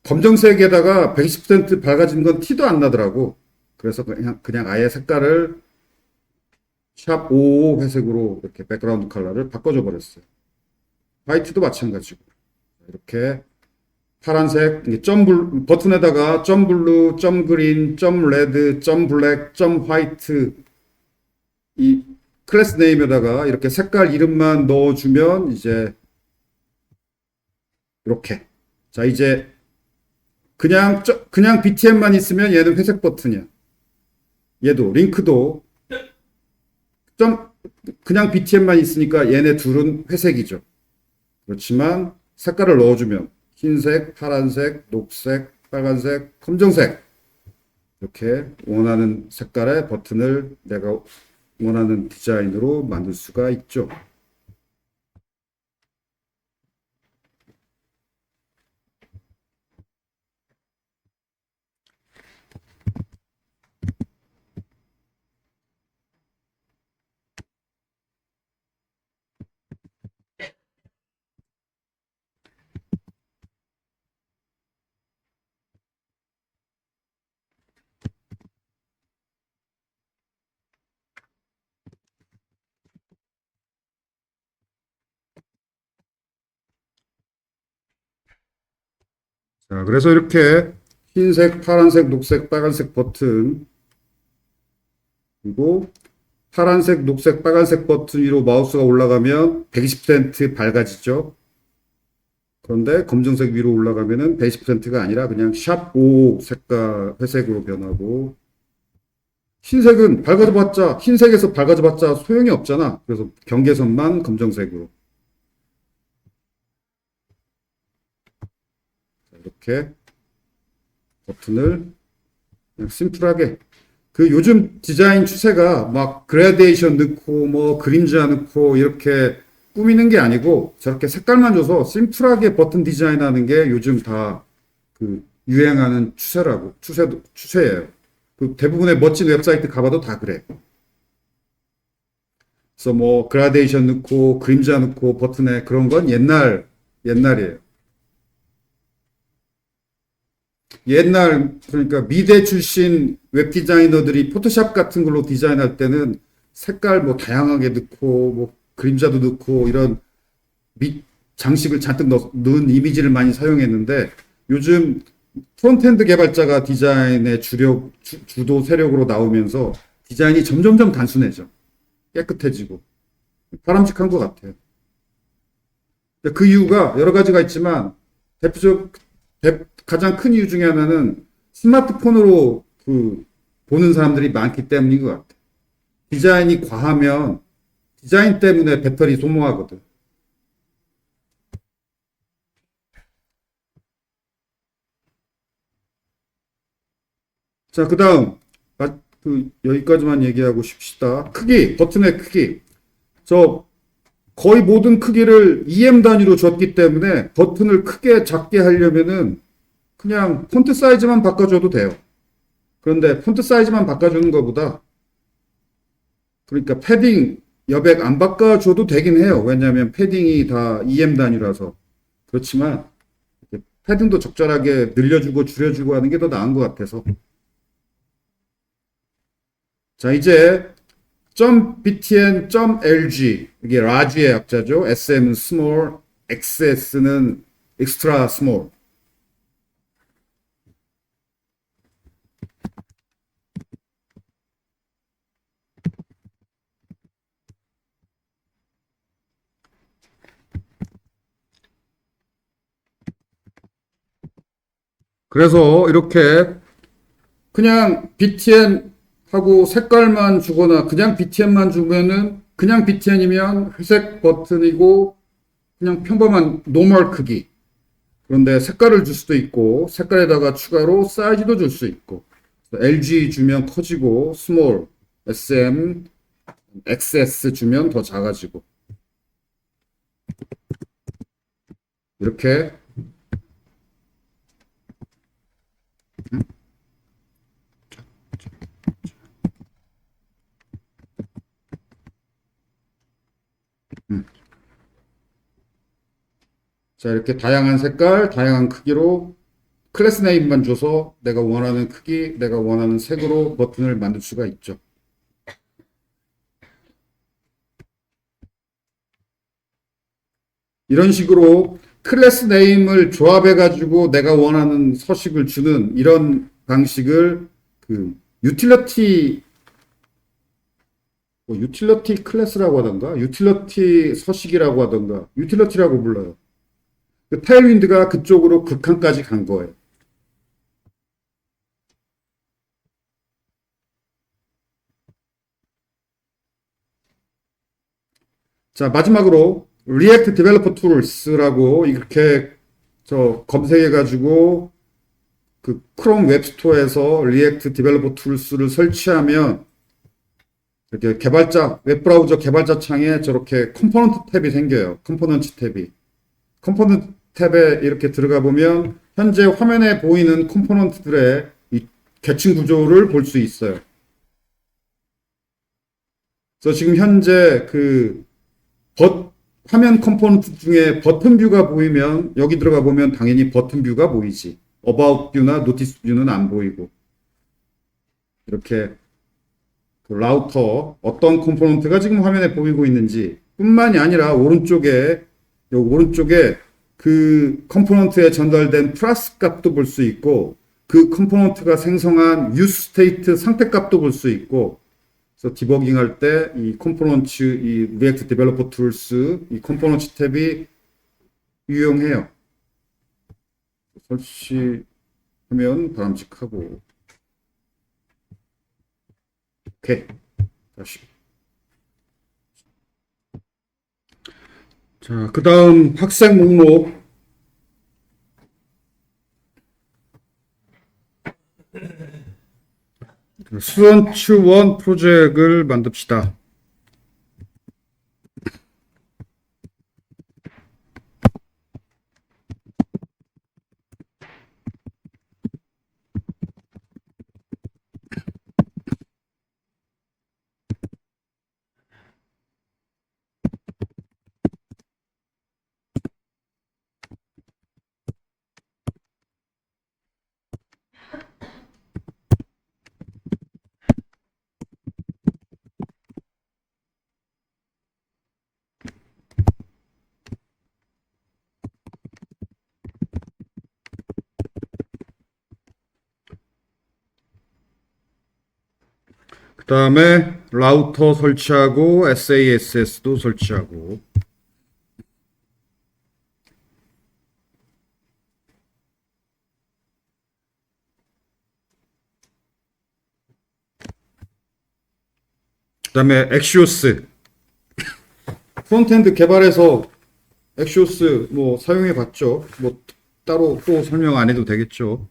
검정색에다가 120% 밝아진 건 티도 안 나더라고. 그래서 그냥 아예 색깔을 샵 55 회색으로 이렇게 백그라운드 컬러를 바꿔줘 버렸어요. 화이트도 마찬가지고 이렇게 파란색 버튼에다가 .블루, .그린, .레드, .블랙, .화이트 이 클래스 네임에다가 이렇게 색깔 이름만 넣어주면 이제 이렇게 자 이제 그냥 btn만 있으면 얘는 회색 버튼이야. 얘도 링크도 그냥 btn만 있으니까 얘네 둘은 회색이죠. 그렇지만 색깔을 넣어주면 흰색, 파란색, 녹색, 빨간색, 검정색 이렇게 원하는 색깔의 버튼을 내가 원하는 디자인으로 만들 수가 있죠. 자, 그래서 이렇게 흰색, 파란색, 녹색, 빨간색 버튼, 그리고 파란색, 녹색, 빨간색 버튼 위로 마우스가 올라가면 120% 밝아지죠. 그런데 검정색 위로 올라가면은 120%가 아니라 그냥 샵5 색깔 회색으로 변하고, 흰색은 밝아져봤자, 흰색에서 밝아져봤자 소용이 없잖아. 그래서 경계선만 검정색으로. 이렇게 버튼을 그냥 심플하게. 그 요즘 디자인 추세가 막 그라데이션 넣고 뭐 그림자 넣고 이렇게 꾸미는 게 아니고 저렇게 색깔만 줘서 심플하게 버튼 디자인하는 게 요즘 다 그 유행하는 추세예요. 그 대부분의 멋진 웹사이트 가봐도 다 그래. 그래서 뭐 그라데이션 넣고 그림자 넣고 버튼에 그런 건 옛날이에요. 옛날 그러니까 미대 출신 웹 디자이너들이 포토샵 같은 걸로 디자인할 때는 색깔 뭐 다양하게 넣고 뭐 그림자도 넣고 이런 장식을 잔뜩 넣은 이미지를 많이 사용했는데 요즘 프론트엔드 개발자가 디자인의 주도 세력으로 나오면서 디자인이 점점점 단순해져. 깨끗해지고 바람직한 것 같아요. 그 이유가 여러 가지가 있지만 가장 큰 이유 중에 하나는 스마트폰으로 보는 사람들이 많기 때문인 것 같아요. 디자인이 과하면 디자인 때문에 배터리 소모하거든. 자, 그 다음, 여기까지만 얘기하고 싶시다. 버튼의 크기. 저, 거의 모든 크기를 EM 단위로 줬기 때문에 버튼을 크게 작게 하려면은 그냥 폰트 사이즈만 바꿔줘도 돼요. 그런데 폰트 사이즈만 바꿔주는 것보다 그러니까 패딩 여백 안 바꿔줘도 되긴 해요. 왜냐하면 패딩이 다 EM 단위라서. 그렇지만 패딩도 적절하게 늘려주고 줄여주고 하는 게 더 나은 것 같아서. 자, 이제 .btn, .lg 이게 large의 약자죠. SM은 small, XS는 extra small. 그래서 이렇게 그냥 BTN 하고 색깔만 주거나 그냥 BTN만 주면은 그냥 BTN이면 회색 버튼이고 그냥 평범한 노멀 크기. 그런데 색깔을 줄 수도 있고 색깔에다가 추가로 사이즈도 줄 수 있고 LG 주면 커지고 스몰, SM, XS 주면 더 작아지고 이렇게 자, 이렇게 다양한 색깔, 다양한 크기로 클래스 네임만 줘서 내가 원하는 크기, 내가 원하는 색으로 버튼을 만들 수가 있죠. 이런 식으로 클래스 네임을 조합해가지고 내가 원하는 서식을 주는 이런 방식을 유틸리티 클래스라고 하던가, 유틸리티 서식이라고 하던가, 유틸리티라고 불러요. 타일윈드가 그쪽으로 극한까지 간 거예요. 자, 마지막으로 React Developer Tools라고 이렇게 검색해가지고 크롬 웹스토어에서 React Developer Tools를 설치하면 이렇게 웹브라우저 개발자 창에 저렇게 컴포넌트 탭이 생겨요. 컴포넌트 탭이. 컴포넌트 탭에 이렇게 들어가 보면 현재 화면에 보이는 컴포넌트들의 이 계층 구조를 볼 수 있어요. 그래서 지금 현재 화면 컴포넌트 중에 버튼 뷰가 보이면 여기 들어가 보면 당연히 버튼 뷰가 보이지. 어바웃 뷰나 노티스 뷰는 안 보이고. 이렇게 라우터 어떤 컴포넌트가 지금 화면에 보이고 있는지 뿐만이 아니라 오른쪽에 그 컴포넌트에 전달된 플러스 값도 볼 수 있고 그 컴포넌트가 생성한 use state 상태 값도 볼 수 있고 그래서 디버깅 할 때 이 컴포넌트 이 리액트 데벨로퍼 툴스 이 컴포넌트 탭이 유용해요. 설치하면 바람직하고 오케이 다시 자, 그 다음 학생 목록 스튜던트 1 프로젝트를 만듭시다. 그 다음에 라우터 설치하고 SASS도 설치하고 그 다음에 엑시오스 프론트엔드 개발해서 엑시오스 뭐 사용해 봤죠. 뭐 따로 또 설명 안 해도 되겠죠.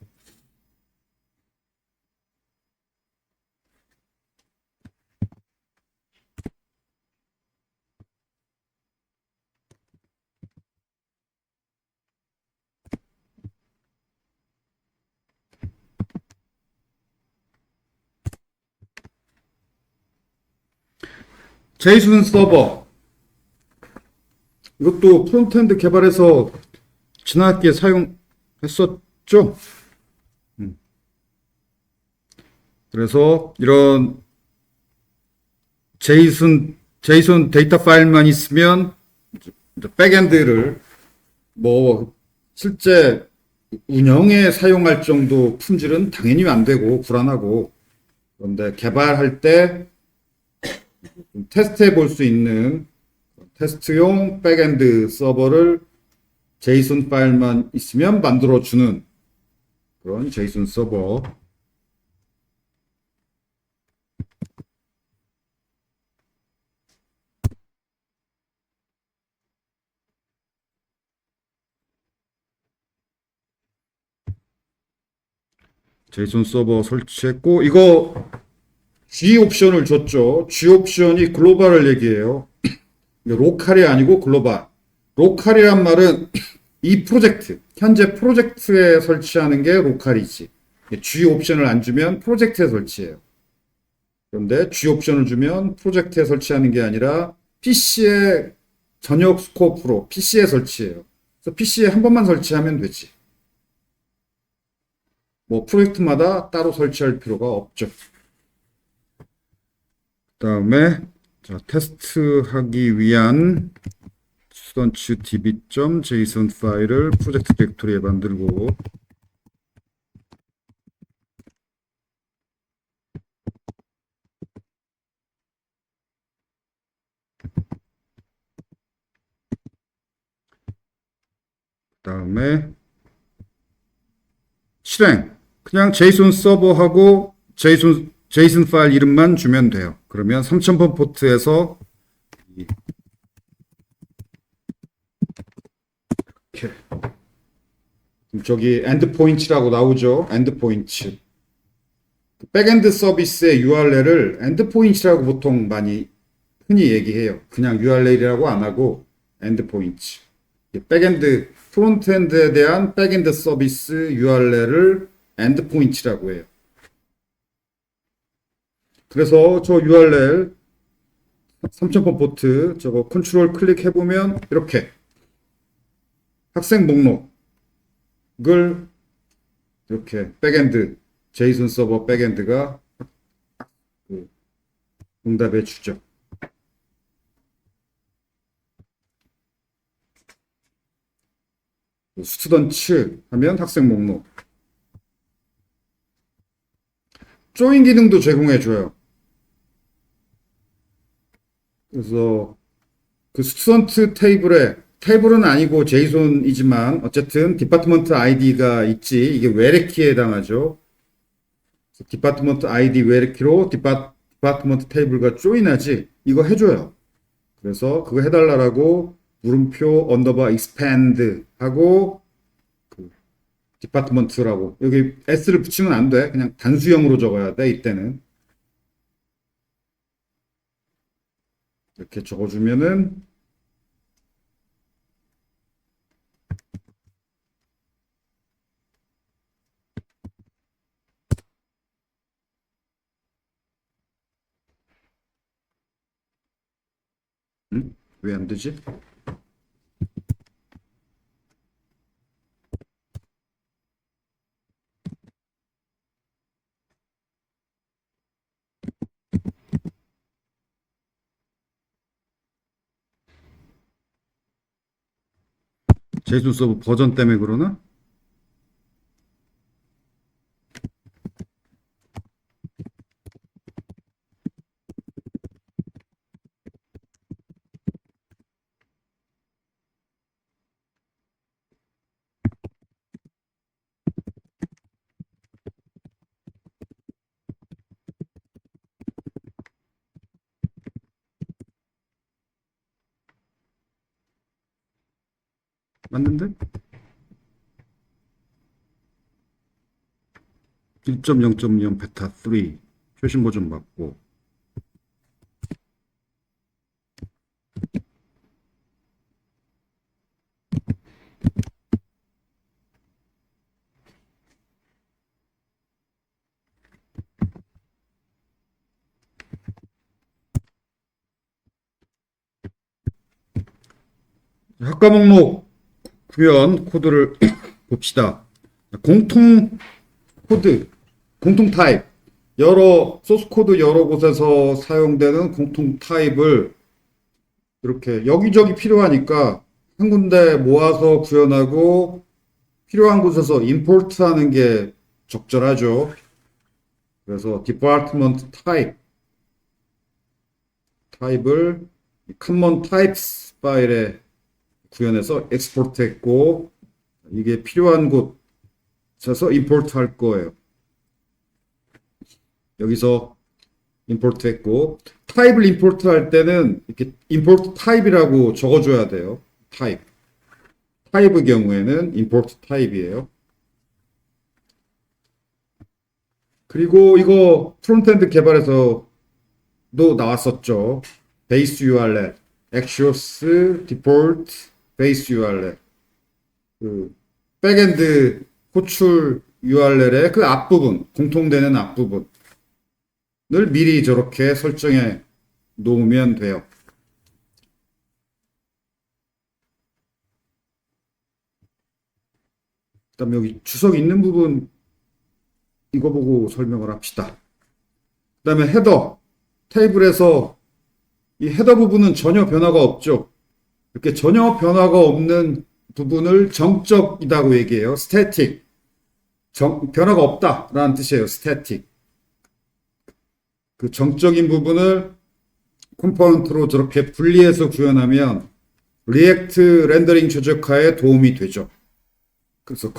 제이슨 서버 이것도 프론트엔드 개발해서 지난 학기에 사용했었죠. 그래서 이런 제이슨 데이터 파일만 있으면 백엔드를 뭐 실제 운영에 사용할 정도 품질은 당연히 안 되고 불안하고 그런데 개발할 때 테스트해 볼 수 있는 테스트용 백엔드 서버를 제이슨 파일만 있으면 만들어 주는 그런 제이슨 서버. 제이슨 서버 설치했고 이거 G 옵션을 줬죠. G 옵션이 글로벌을 얘기해요. 로컬이 아니고 글로벌. 로컬이란 말은 이 프로젝트, 현재 프로젝트에 설치하는 게 로컬이지. G 옵션을 안 주면 프로젝트에 설치해요. 그런데 G 옵션을 주면 프로젝트에 설치하는 게 아니라 PC의 전역 스코프로 PC에 설치해요. 그래서 PC에 한 번만 설치하면 되지. 뭐 프로젝트마다 따로 설치할 필요가 없죠. 그 다음에 자, 테스트하기 위한 스턴츠 db.json 파일을 프로젝트 디렉토리에 만들고 그 다음에 실행 그냥 제이슨 서버하고 제이슨 파일 이름만 주면 돼요. 그러면 3000번 포트에서 이렇게 저기 엔드포인트라고 나오죠. 엔드포인트. 백엔드 서비스의 URL을 엔드포인트라고 보통 많이 흔히 얘기해요. 그냥 URL이라고 안 하고 엔드포인트. 백엔드 프론트엔드에 대한 백엔드 서비스 URL을 엔드포인트라고 해요. 그래서 저 URL 3000번 포트 저거 컨트롤 클릭해보면 이렇게 학생 목록을 이렇게 백엔드 제이슨 서버 백엔드가 응답해 주죠. 스튜던츠 하면 학생 목록. 조인 기능도 제공해줘요. 그래서 그 스튜던트 테이블은 아니고 제이손이지만 어쨌든 디파트먼트 아이디가 있지. 이게 외래키에 해당하죠. 디파트먼트 아이디 외래키로 디파트먼트 테이블과 조인하지. 이거 해줘요. 그래서 그거 해달라고 물음표 언더바 expand 하고 그 디파트먼트라고 여기 s를 붙이면 안 돼. 그냥 단수형으로 적어야 돼. 이때는 이렇게 적어주면은 왜 안 되지? 제이슨 서버 버전 때문에 그러나? 맞는데? 1.0.0 베타 3 최신 버전 맞고 학과 목록 구현 코드를 봅시다. 공통 코드, 공통 타입, 여러 소스 코드 여러 곳에서 사용되는 공통 타입을 이렇게 여기저기 필요하니까 한 군데 모아서 구현하고 필요한 곳에서 임포트하는 게 적절하죠. 그래서 디파트먼트 타입을 common types 파일에 구현해서 엑스포트 했고 이게 필요한 곳에서 임포트 할 거예요. 여기서 임포트 했고 타입을 임포트 할 때는 이렇게 임포트 타입이라고 적어줘야 돼요. 타입의 경우에는 임포트 타입이에요. 그리고 이거 프론트엔드 개발에서도 나왔었죠. 베이스 URL, Axios, Default, 베이스 URL. 그 백엔드 호출 URL의 그 앞부분, 공통되는 앞부분을 미리 저렇게 설정해 놓으면 돼요. 그다음에 여기 주석 있는 부분 이거 보고 설명을 합시다. 그다음에 헤더 테이블에서 이 헤더 부분은 전혀 변화가 없죠. 이렇게 전혀 변화가 없는 부분을 정적이라고 얘기해요. 스태틱. 변화가 없다라는 뜻이에요. 스태틱. 그 정적인 부분을 컴포넌트로 저렇게 분리해서 구현하면 리액트 렌더링 최적화에 도움이 되죠. 그래서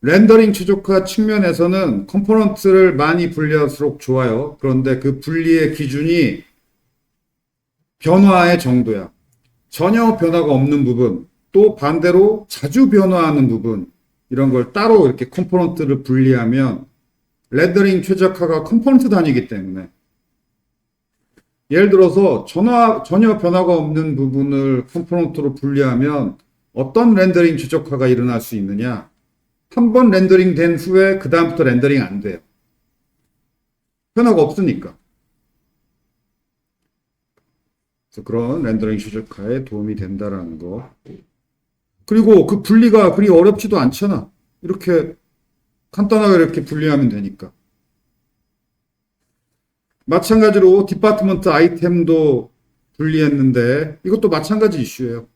렌더링 최적화 측면에서는 컴포넌트를 많이 분리할수록 좋아요. 그런데 그 분리의 기준이 변화의 정도야. 전혀 변화가 없는 부분, 또 반대로 자주 변화하는 부분, 이런 걸 따로 이렇게 컴포넌트를 분리하면 렌더링 최적화가 컴포넌트 단위이기 때문에 예를 들어서 전혀 변화가 없는 부분을 컴포넌트로 분리하면 어떤 렌더링 최적화가 일어날 수 있느냐? 한 번 렌더링 된 후에 그 다음부터 렌더링 안 돼요. 변화가 없으니까. 그래서 그런 렌더링 최적화에 도움이 된다라는 거. 그리고 그 분리가 그리 어렵지도 않잖아. 이렇게 간단하게 이렇게 분리하면 되니까. 마찬가지로 디파트먼트 아이템도 분리했는데 이것도 마찬가지 이슈예요.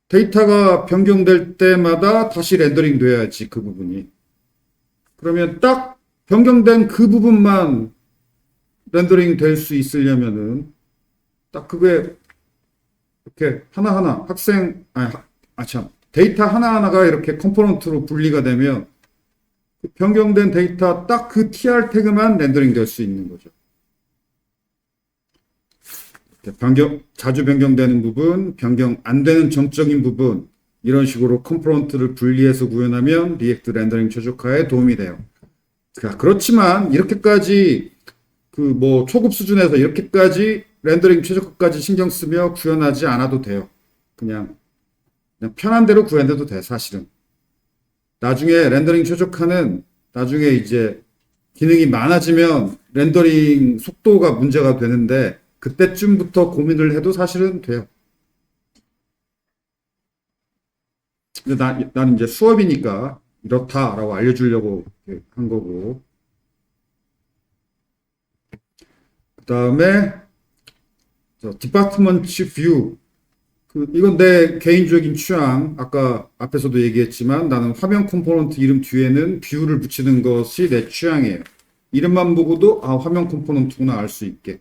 데이터가 변경될 때마다 다시 렌더링 돼야지, 그 부분이. 그러면 딱 변경된 그 부분만 렌더링 될 수 있으려면은 딱 그게 이렇게 하나하나 참 데이터 하나하나가 이렇게 컴포넌트로 분리가 되면 그 변경된 데이터 딱 그 tr 태그만 렌더링 될 수 있는 거죠. 자주 변경되는 부분, 변경 안 되는 정적인 부분, 이런 식으로 컴포넌트를 분리해서 구현하면 리액트 렌더링 최적화에 도움이 돼요. 그렇지만 이렇게까지 그 뭐 초급 수준에서 이렇게까지 렌더링 최적화까지 신경 쓰며 구현하지 않아도 돼요. 그냥 편한 대로 구현해도 돼, 사실은. 나중에 렌더링 최적화는 나중에 이제 기능이 많아지면 렌더링 속도가 문제가 되는데 그때쯤부터 고민을 해도 사실은 돼요. 근데 나는 이제 수업이니까 이렇다라고 알려주려고 한 거고. 그 다음에 디파트먼트 뷰. 이건 내 개인적인 취향. 아까 앞에서도 얘기했지만 나는 화면 컴포넌트 이름 뒤에는 뷰를 붙이는 것이 내 취향이에요. 이름만 보고도 화면 컴포넌트구나 알 수 있게.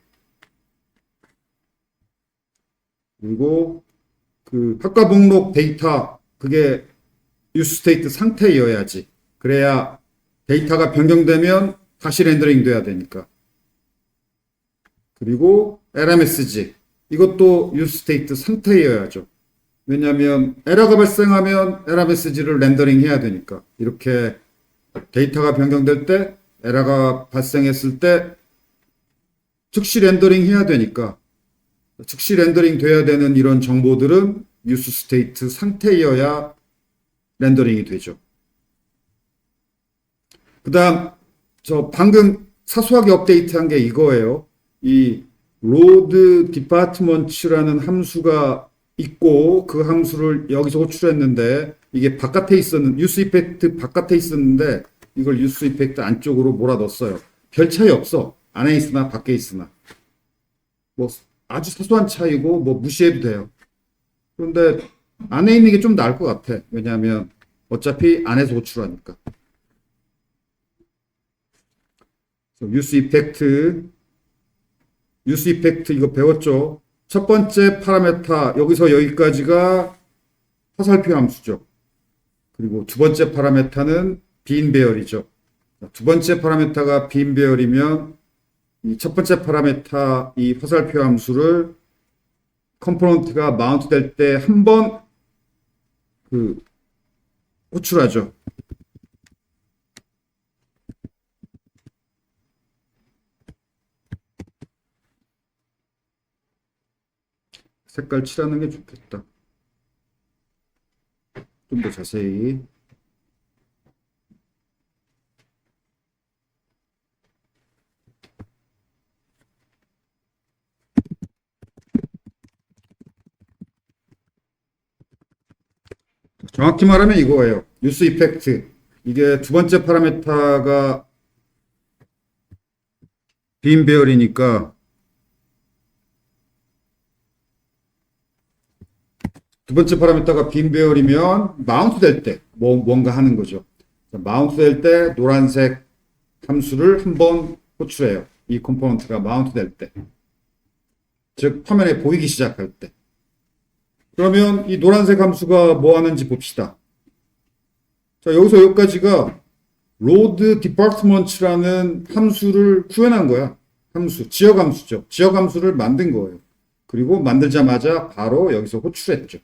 그리고 그 학과 목록 데이터 그게 유스 스테이트 상태여야지. 그래야 데이터가 변경되면 다시 렌더링 돼야 되니까. 그리고 LMSG 이것도 유스 스테이트 상태여야죠. 왜냐하면 에러가 발생하면 LMSG를 렌더링 해야 되니까. 이렇게 데이터가 변경될 때 에러가 발생했을 때 즉시 렌더링 해야 되니까 즉시 렌더링 돼야 되는 이런 정보들은 유스 스테이트 상태여야 렌더링이 되죠. 그 다음 저 방금 사소하게 업데이트한 게 이거예요. 이 load departments라는 함수가 있고 그 함수를 여기서 호출했는데 이게 바깥에 있었는 유스 이펙트 바깥에 있었는데 이걸 유스 이펙트 안쪽으로 몰아넣었어요. 별 차이 없어. 안에 있으나 밖에 있으나. 뭐 아주 사소한 차이고 뭐 무시해도 돼요. 그런데 안에 있는 게 좀 나을 것 같아. 왜냐하면 어차피 안에서 호출하니까. 유스 이펙트 이거 배웠죠? 첫 번째 파라메타 여기서 여기까지가 화살표 함수죠. 그리고 두 번째 파라메타는 빈 배열이죠. 두 번째 파라메타가 빈 배열이면 이 첫 번째 파라메타 이 화살표 함수를 컴포넌트가 마운트 될 때 한 번 그 호출하죠. 색깔 칠하는 게 좋겠다. 좀 더 자세히. 정확히 말하면 이거예요. 유스 이펙트. 이게 두 번째 파라메타가 빈 배열이니까 두 번째 파라미터가 빈 배열이면 마운트 될 때 뭔가 하는 거죠. 마운트 될 때 노란색 함수를 한번 호출해요. 이 컴포넌트가 마운트 될 때. 즉 화면에 보이기 시작할 때. 그러면 이 노란색 함수가 뭐 하는지 봅시다. 자, 여기서 여기까지가 load departments라는 함수를 구현한 거야. 함수, 지역 함수죠. 지역 함수를 만든 거예요. 그리고 만들자마자 바로 여기서 호출했죠.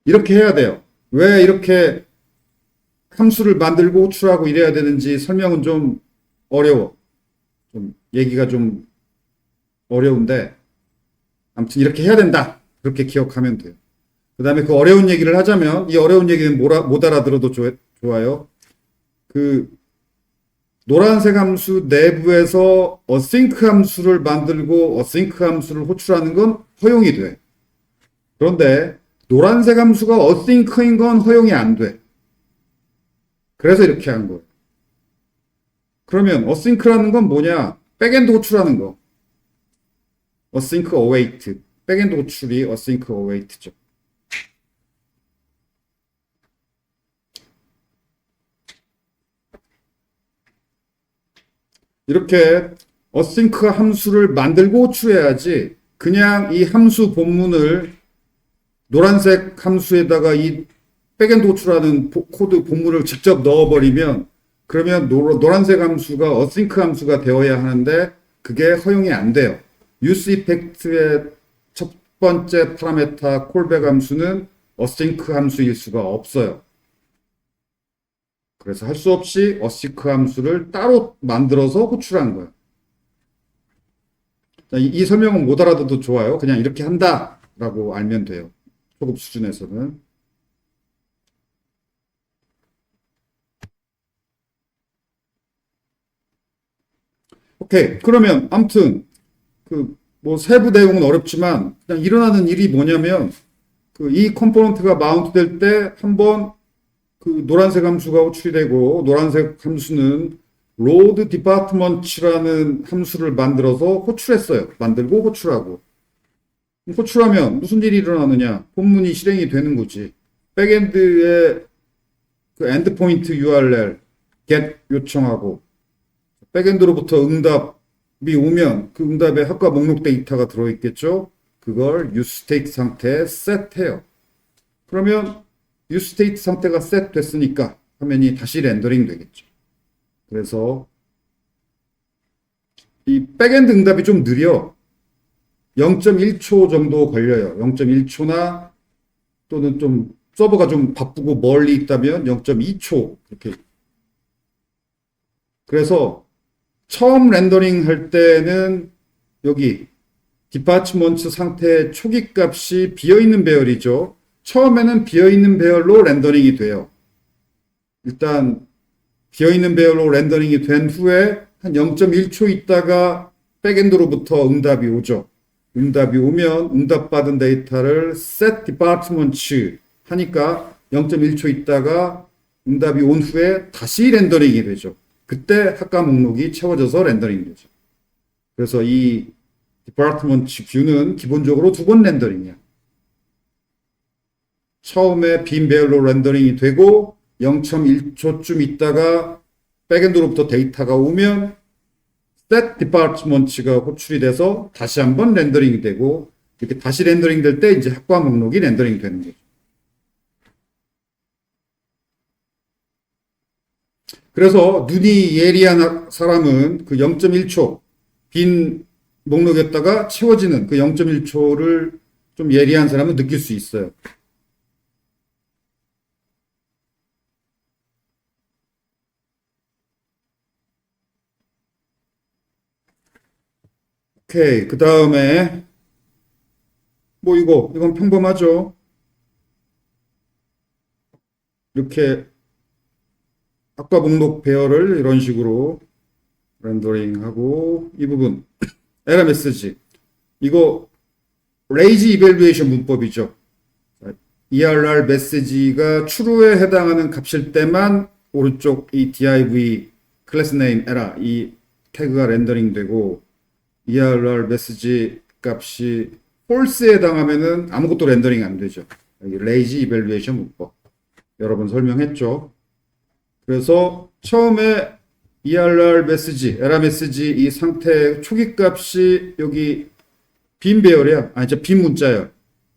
이렇게 해야 돼요. 왜 이렇게 함수를 만들고 호출하고 이래야 되는지 설명은 좀 어려워. 좀 얘기가 좀 어려운데 아무튼 이렇게 해야 된다. 그렇게 기억하면 돼요. 그 다음에 그 어려운 얘기를 하자면 이 어려운 얘기는 못 알아들어도 좋아요. 그 노란색 함수 내부에서 async 함수를 만들고 async 함수를 호출하는 건 허용이 돼. 그런데 노란색 함수가 async인 건 허용이 안 돼. 그래서 이렇게 한 거예요. 그러면 async라는 건 뭐냐? 백엔드 호출하는 거. async await. 백엔드 호출이 async await죠. 이렇게 async 함수를 만들고 호출해야지 그냥 이 함수 본문을 노란색 함수에다가 이 백엔드 호출하는 코드 본문을 직접 넣어버리면 그러면 노란색 함수가 async 함수가 되어야 하는데 그게 허용이 안 돼요. use effect의 첫 번째 파라메타 콜백 함수는 async 함수일 수가 없어요. 그래서 할 수 없이 async 함수를 따로 만들어서 호출한 거예요. 이 설명은 못 알아도 좋아요. 그냥 이렇게 한다라고 알면 돼요. 초급 수준에서는. 오케이. 그러면 아무튼 그 뭐 세부 내용은 어렵지만 그냥 일어나는 일이 뭐냐면 그 이 컴포넌트가 마운트 될 때 한번 그 노란색 함수가 호출이 되고 노란색 함수는 load department라는 함수를 만들어서 호출했어요. 만들고 호출하고. 호출하면 무슨 일이 일어나느냐? 본문이 실행이 되는 거지. 백엔드에 그 엔드포인트 URL get 요청하고 백엔드로부터 응답이 오면 그 응답에 학과 목록 데이터가 들어있겠죠. 그걸 useState 상태에 set해요. 그러면 useState 상태가 set 됐으니까 화면이 다시 렌더링 되겠죠. 그래서 이 백엔드 응답이 좀 느려. 0.1초 정도 걸려요. 0.1초나 또는 좀 서버가 좀 바쁘고 멀리 있다면 0.2초 이렇게. 그래서 처음 렌더링 할 때는 여기 디파트먼트 상태의 초기 값이 비어있는 배열이죠. 처음에는 비어있는 배열로 렌더링이 돼요. 일단 비어있는 배열로 렌더링이 된 후에 한 0.1초 있다가 백엔드로부터 응답이 오죠. 응답이 오면 응답받은 데이터를 set department 하니까 0.1초 있다가 응답이 온 후에 다시 렌더링이 되죠. 그때 학과 목록이 채워져서 렌더링이 되죠. 그래서 이 department 뷰는 기본적으로 두 번 렌더링이야. 처음에 빈 배열로 렌더링이 되고 0.1초쯤 있다가 백엔드로부터 데이터가 오면 set department가 호출이 돼서 다시 한번 렌더링이 되고 이렇게 다시 렌더링 될 때 이제 학과 목록이 렌더링이 되는 거죠. 그래서 눈이 예리한 사람은 그 0.1초 빈 목록에다가 채워지는 그 0.1초를 좀 예리한 사람은 느낄 수 있어요. 오케이. 그 다음에 뭐 이건 평범하죠. 이렇게 학과 목록 배열을 이런 식으로 렌더링하고 이 부분 에러 메시지 이거 레이지 이밸루에이션 문법이죠. ERR 메시지가 true에 해당하는 값일 때만 오른쪽 이 div 클래스 네임 에러 이 태그가 렌더링 되고 ERR 메시지 값이 false에 해당하면은 아무것도 렌더링 안 되죠. 여기 레이지 이밸루에이션 문법 여러 번 설명했죠. 그래서 처음에 ERR 메시지, 에러 메시지 이 상태 초기 값이 여기 빈 배열이야. 아니, 빈 문자열.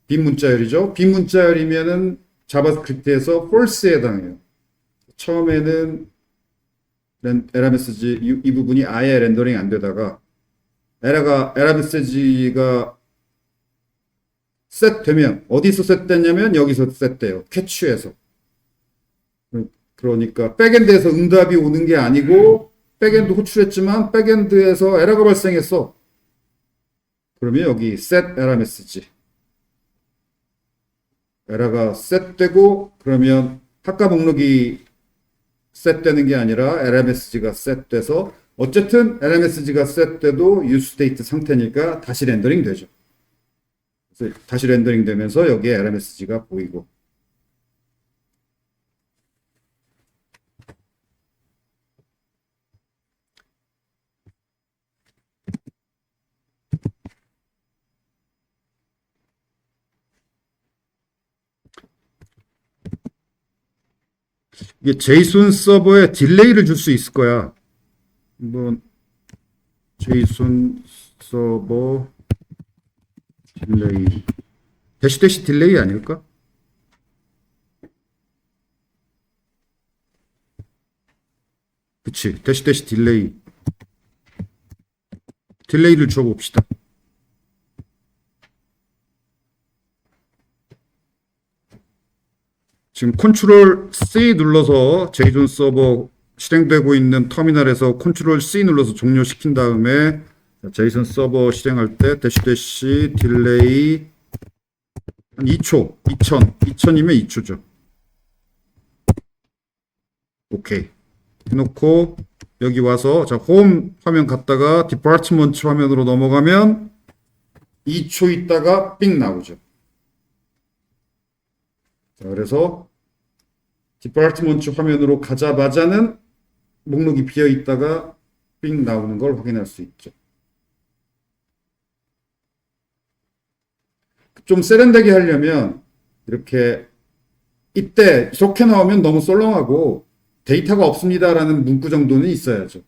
빈 문자열이죠. 빈 문자열이면은 자바스크립트에서 false에 해당해요. 처음에는 에러 메시지 이 부분이 아예 렌더링 안 되다가 에러 메시지가 셋 되면 어디서 셋 됐냐면 여기서 셋 돼요. 캐치에서. 그러니까 백엔드에서 응답이 오는 게 아니고 백엔드 호출했지만 백엔드에서 에러가 발생했어. 그러면 여기 set 에러 메시지 에러가 셋되고 그러면 학과 목록이 셋되는 게 아니라 에러 메시지가 셋돼서 어쨌든 에러 메시지가 셋돼도 useState 상태니까 다시 렌더링 되죠. 그래서 다시 렌더링 되면서 여기에 에러 메시지가 보이고 이게 제이슨 서버에 딜레이를 줄 수 있을 거야. 뭐 제이슨 서버 딜레이 대시 딜레이 아닐까? 그치 대시 딜레이를 줘봅시다. 지금 컨트롤 C 눌러서 제이슨 서버 실행되고 있는 터미널에서 컨트롤 C 눌러서 종료시킨 다음에 제이슨 서버 실행할 때 대시 딜레이 한 2초, 2000이면 2초죠. 오케이. 해놓고 여기 와서 자, 홈 화면 갔다가 디파트먼트 화면으로 넘어가면 2초 있다가 삑 나오죠. 자, 그래서 디파트먼트 화면으로 가자마자는 목록이 비어 있다가 삑 나오는 걸 확인할 수 있죠. 좀 세련되게 하려면 이렇게 이때 이렇게 나오면 너무 썰렁하고 데이터가 없습니다라는 문구 정도는 있어야죠.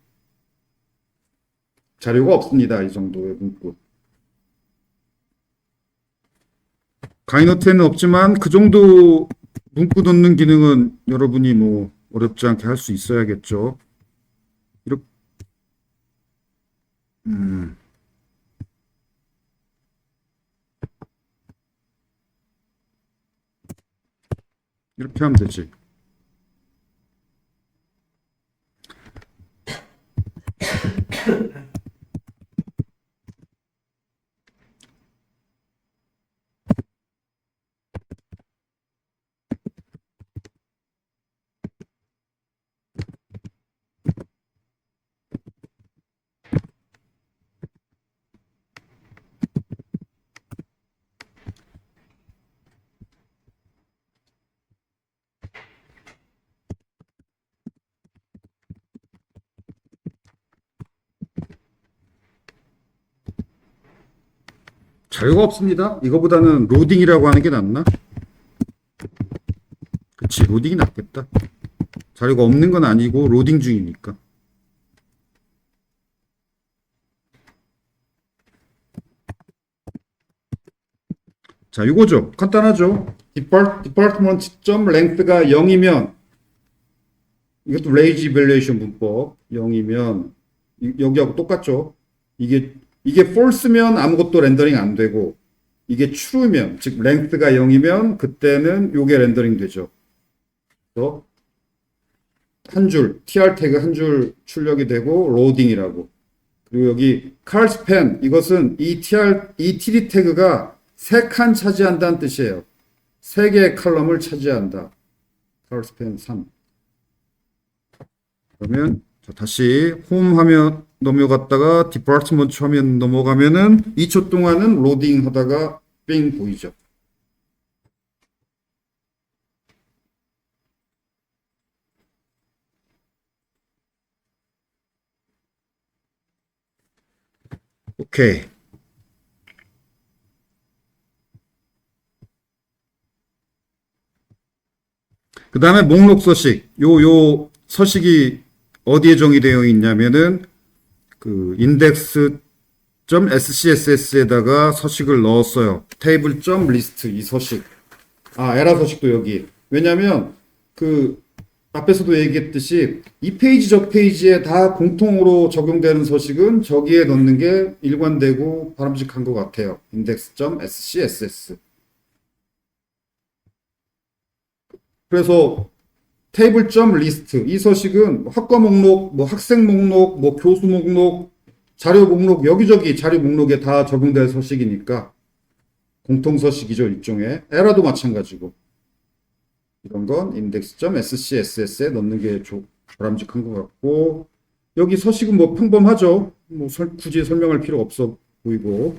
자료가 없습니다. 이 정도의 문구. 가이노트에는 없지만 그 정도 문구 넣는 기능은 여러분이 뭐 어렵지 않게 할 수 있어야겠죠. 이렇게 이렇게 하면 되지. 자료가 없습니다. 이거보다는 로딩이라고 하는 게 낫나? 그치, 로딩이 낫겠다. 자료가 없는 건 아니고 로딩 중이니까. 자, 이거죠. 간단하죠. department.length가 0이면 이것도 lazy evaluation 문법 0이면 여기하고 똑같죠. 이게 false면 아무것도 렌더링 안 되고 이게 true면 즉 length가 0이면 그때는 요게 렌더링 되죠. 그래서 한 줄 tr 태그 한 줄 출력이 되고 로딩이라고. 그리고 여기 칼스펜 이것은 이 td 태그가 3칸 차지한다는 뜻이에요. 3개의 컬럼을 차지한다. 칼스펜 3. 그러면 다시 홈 화면 넘어갔다가 디파트먼트 화면 넘어가면은 2초 동안은 로딩 하다가 삥 보이죠. 오케이. 그 다음에 목록 서식. 요 서식이 어디에 정의되어 있냐면은 그 index.scss에다가 서식을 넣었어요. table.list 이 서식. 아, 에라 서식도 여기. 왜냐면 그 앞에서도 얘기했듯이 이 페이지 저 페이지에 다 공통으로 적용되는 서식은 저기에 넣는 게 일관되고 바람직한 것 같아요. index.scss. 그래서 table.list 이 서식은 학과 목록, 뭐 학생 목록, 뭐 교수 목록, 자료 목록 여기저기 자료 목록에 다 적용될 서식이니까 공통 서식이죠. 일종의 에라도 마찬가지고 이런 건 index.scss에 넣는 게 바람직한 것 같고 여기 서식은 뭐 평범하죠. 뭐 굳이 설명할 필요 없어 보이고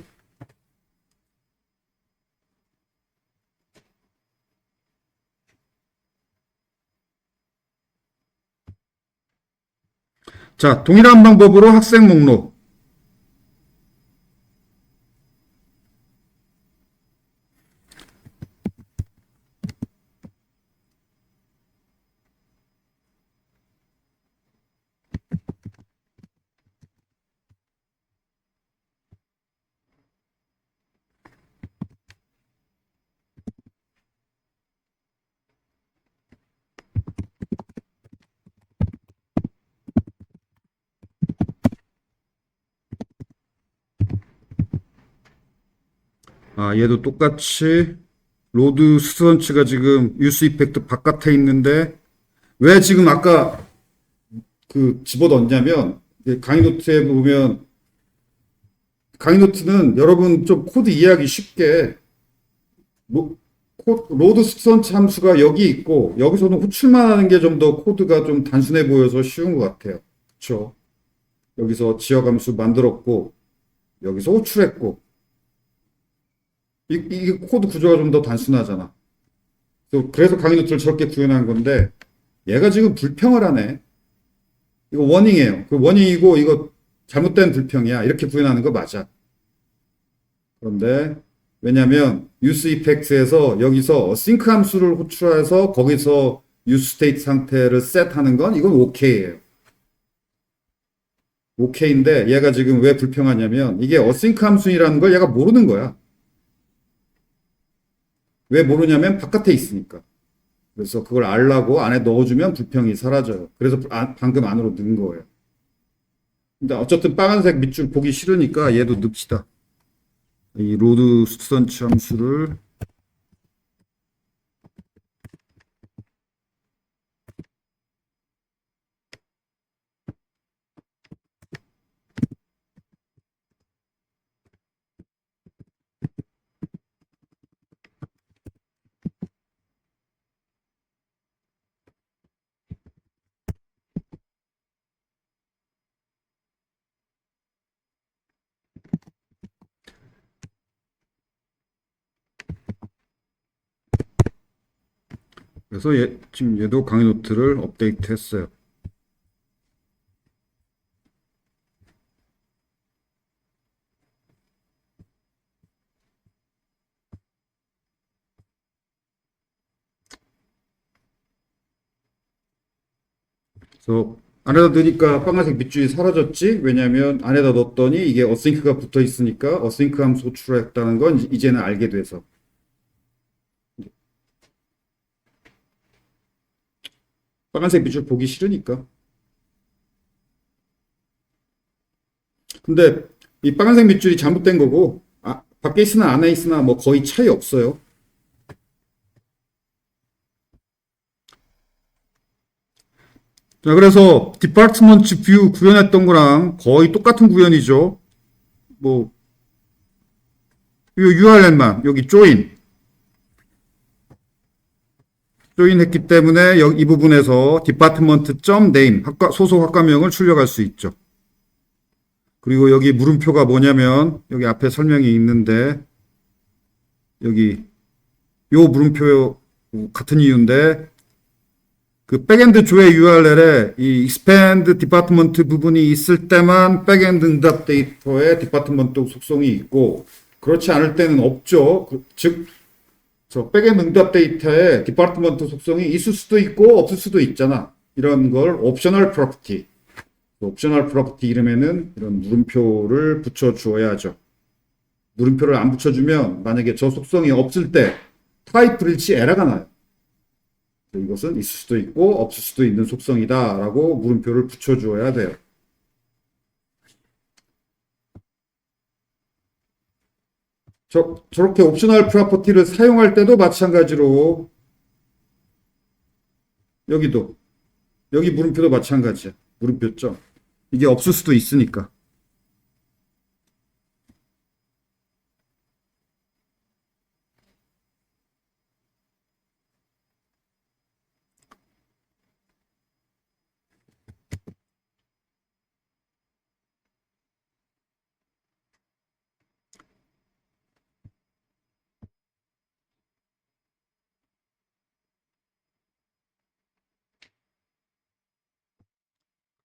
자, 동일한 방법으로 학생 목록. 얘도 똑같이 로드 수선치가 지금 유스 이펙트 바깥에 있는데 왜 지금 아까 그 집어넣냐면 강의 노트에 보면 강의 노트는 여러분 좀 코드 이해하기 쉽게 로드 수선치 함수가 여기 있고 여기서는 호출만 하는 게 좀 더 코드가 좀 단순해 보여서 쉬운 것 같아요. 그렇죠? 여기서 지역 함수 만들었고 여기서 호출했고 이 코드 구조가 좀 더 단순하잖아. 그래서 강의 노트를 저렇게 구현한 건데 얘가 지금 불평을 하네. 이거 워닝이에요. 그 워닝이고 이거 잘못된 불평이야. 이렇게 구현하는 거 맞아. 그런데 왜냐면 유스 이펙트에서 여기서 싱크 함수를 호출해서 거기서 유스 스테이트 상태를 셋하는 건 이건 오케이예요. 오케이인데 얘가 지금 왜 불평하냐면 이게 어싱크 함수라는 걸 얘가 모르는 거야. 왜 모르냐면 바깥에 있으니까. 그래서 그걸 알라고 안에 넣어주면 불평이 사라져요. 그래서 방금 안으로 넣은 거예요. 근데 어쨌든 빨간색 밑줄 보기 싫으니까 얘도 넣읍시다. 이 로드 수선치 함수를 그래서 지금 얘도 강의 노트를 업데이트 했어요. 그래서 안에다 넣으니까 빨간색 밑줄이 사라졌지? 왜냐면 안에다 넣었더니 이게 어싱크가 붙어 있으니까 어싱크 함수 호출했다는 건 이제는 알게 돼서. 빨간색 밑줄 보기 싫으니까. 근데 이 빨간색 밑줄이 잘못된 거고 밖에 있으나 안에 있으나 뭐 거의 차이 없어요. 자, 그래서 디파트먼트 뷰 구현했던 거랑 거의 똑같은 구현이죠. 뭐 이 URL만 여기 조인 했기 때문에 이 부분에서 department.name 소속 학과명을 출력할 수 있죠. 그리고 여기 물음표가 뭐냐면 여기 앞에 설명이 있는데 여기 요 물음표 같은 이유인데 그 백엔드 조회 URL에 이 expand department 부분이 있을 때만 백엔드 응답 데이터에 department 속성이 있고 그렇지 않을 때는 없죠. 즉 저 백엔드 응답 데이터에 디파트먼트 속성이 있을 수도 있고 없을 수도 있잖아. 이런 걸 옵셔널 프로퍼티. 옵셔널 프로퍼티 이름에는 이런 물음표를 붙여 주어야죠. 물음표를 안 붙여주면 만약에 저 속성이 없을 때 타입 일치 에러가 나요. 이것은 있을 수도 있고 없을 수도 있는 속성이다 라고 물음표를 붙여 주어야 돼요. 저렇게 옵셔널 프로퍼티를 사용할 때도 마찬가지로 여기 물음표도 마찬가지야. 물음표점. 이게 없을 수도 있으니까.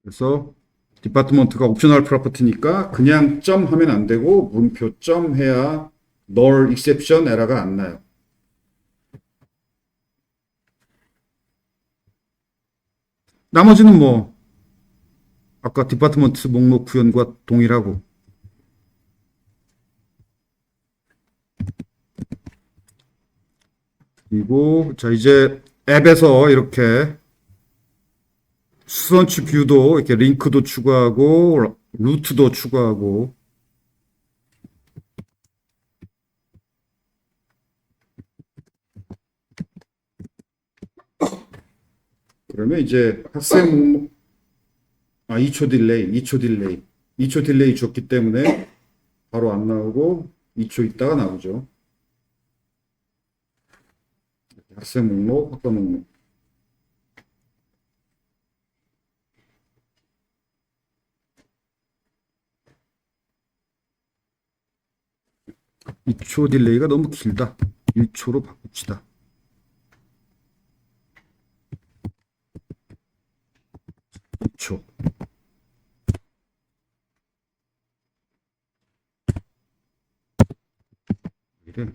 그래서 디파트먼트가 옵셔널 프로퍼티니까 그냥 점 하면 안 되고 물음표 점 해야 null exception 에러가 안 나요. 나머지는 뭐 아까 디파트먼트 목록 구현과 동일하고 그리고 자 이제 앱에서 이렇게 수선치 뷰도 이렇게 링크도 추가하고 루트도 추가하고 그러면 이제 학생 목록, 2초 딜레이, 2초 딜레이. 2초 딜레이 줬기 때문에 바로 안 나오고 2초 있다가 나오죠. 학생 목록, 학과 목록. 2초 딜레이가 너무 길다. 1초로 바꿉시다. 2초. 이래.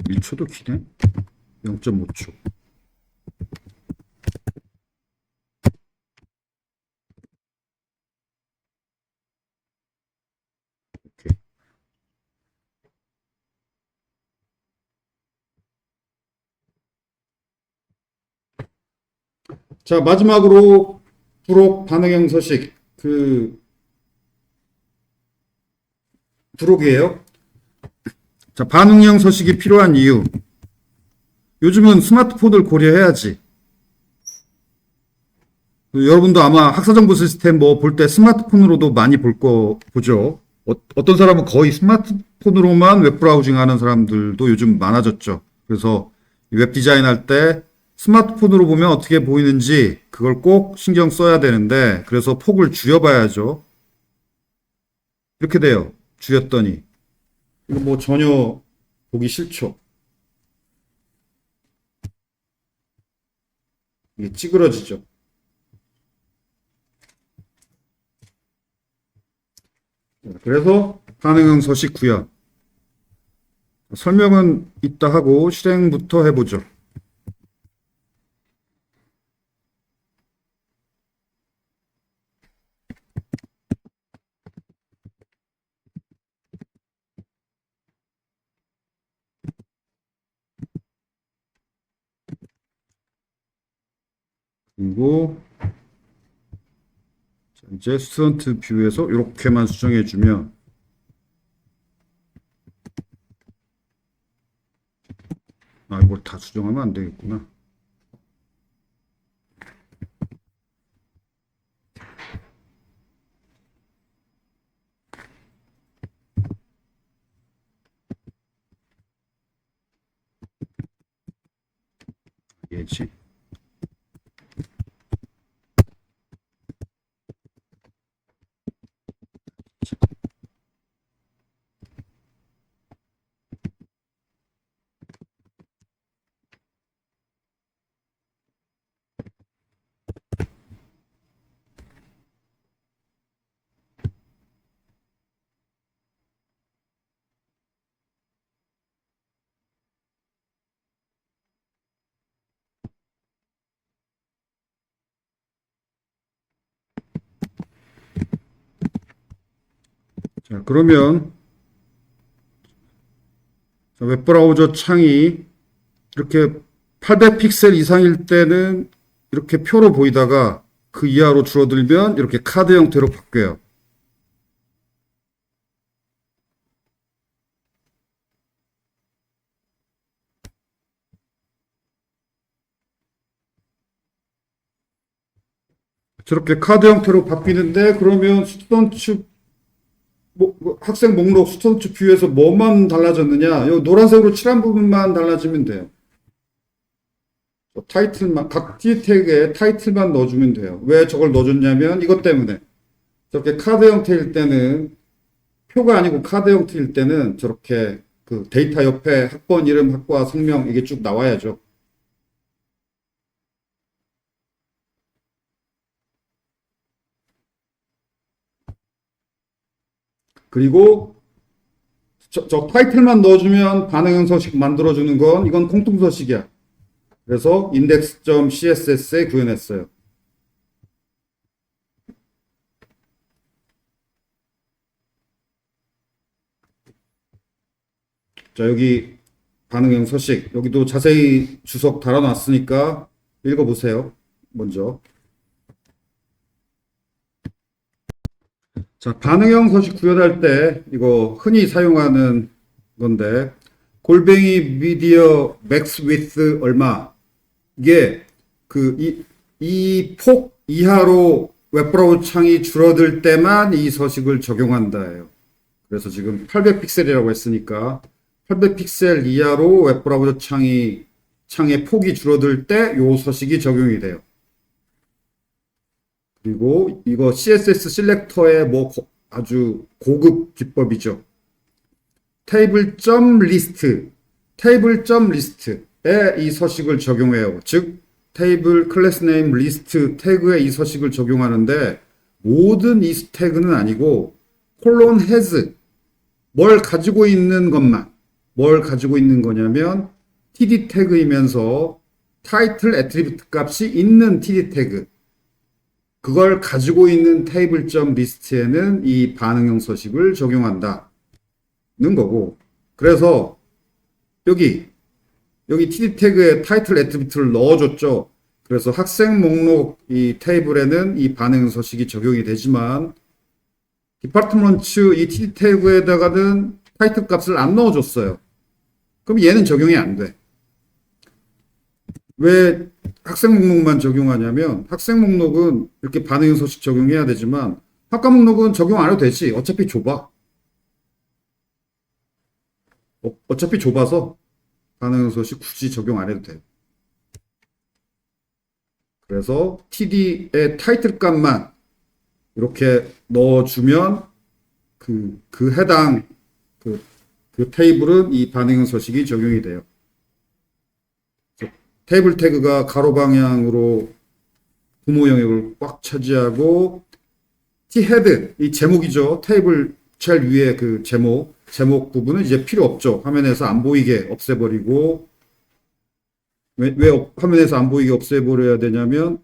1초도 기네. 0.5초. 오케이. 자, 마지막으로 부록 반응형 서식. 부록이에요. 자, 반응형 서식이 필요한 이유. 요즘은 스마트폰을 고려해야지. 여러분도 아마 학사정보 시스템 뭐 볼 때 스마트폰으로도 많이 보죠. 어떤 사람은 거의 스마트폰으로만 웹브라우징 하는 사람들도 요즘 많아졌죠. 그래서 웹 디자인 할 때 스마트폰으로 보면 어떻게 보이는지 그걸 꼭 신경 써야 되는데, 그래서 폭을 줄여봐야죠. 이렇게 돼요. 줄였더니. 이거 뭐 전혀 보기 싫죠. 이게 찌그러지죠. 그래서 반응형 서식 구현. 설명은 이따 하고 실행부터 해보죠. 그리고 이제 스튜던트 뷰에서 이렇게만 수정해주면, 이걸 다 수정하면 안 되겠구나. 얘지. 자, 그러면 웹브라우저 창이 이렇게 800픽셀 이상일 때는 이렇게 표로 보이다가 그 이하로 줄어들면 이렇게 카드 형태로 바뀌어요. 저렇게 카드 형태로 바뀌는데, 그러면 스튜던트 학생 목록 스튜던트 뷰에서 뭐만 달라졌느냐? 이 노란색으로 칠한 부분만 달라지면 돼요. 타이틀만, 각 T 태그에 타이틀만 넣어주면 돼요. 왜 저걸 넣어줬냐면 이것 때문에. 저렇게 카드 형태일 때는, 표가 아니고 카드 형태일 때는 저렇게 그 데이터 옆에 학번 이름, 학과, 성명 이게 쭉 나와야죠. 그리고 저 타이틀만 넣어주면 반응형 서식 만들어주는 건, 이건 공통 서식이야. 그래서 index.css에 구현했어요. 자, 여기 반응형 서식. 여기도 자세히 주석 달아놨으니까 읽어보세요. 먼저. 자, 반응형 서식 구현할 때 이거 흔히 사용하는 건데 골뱅이 미디어 맥스 위스 얼마 이게 이 폭 이하로 웹브라우저 창이 줄어들 때만 이 서식을 적용한다예요. 그래서 지금 800픽셀이라고 했으니까 800픽셀 이하로 웹브라우저 창의 폭이 줄어들 때 이 서식이 적용이 돼요. 그리고 이거 CSS 셀렉터의 뭐 아주 고급 기법이죠. 테이블.리스트에 이 서식을 적용해요. 즉 테이블 클래스 네임 리스트 태그에 이 서식을 적용하는데 모든 이 태그는 아니고 콜론 has 뭘 가지고 있는 것만 뭘 가지고 있는 거냐면 td 태그이면서 타이틀 애트리뷰트 값이 있는 td 태그 그걸 가지고 있는 테이블.리스트에는 이 반응형 서식을 적용한다는 거고 그래서 여기 td 태그에 타이틀 애트리뷰트를 넣어줬죠. 그래서 학생 목록 이 테이블에는 이 반응형 서식이 적용이 되지만 디파트먼트 이 td 태그에다가는 타이틀 값을 안 넣어줬어요. 그럼 얘는 적용이 안 돼. 왜 학생 목록만 적용하냐면 학생 목록은 이렇게 반응형 서식 적용해야 되지만 학과 목록은 적용 안 해도 되지. 어차피 좁아. 어차피 좁아서 반응형 서식 굳이 적용 안 해도 돼요. 그래서 td의 타이틀 값만 이렇게 넣어주면 그 해당 그 테이블은 이 반응형 서식이 적용이 돼요. 테이블 태그가 가로 방향으로 부모 영역을 꽉 차지하고 T-헤드 이 제목이죠. 테이블 제일 위에 그 제목 부분은 이제 필요 없죠. 화면에서 안 보이게 없애버리고 왜 화면에서 안 보이게 없애버려야 되냐면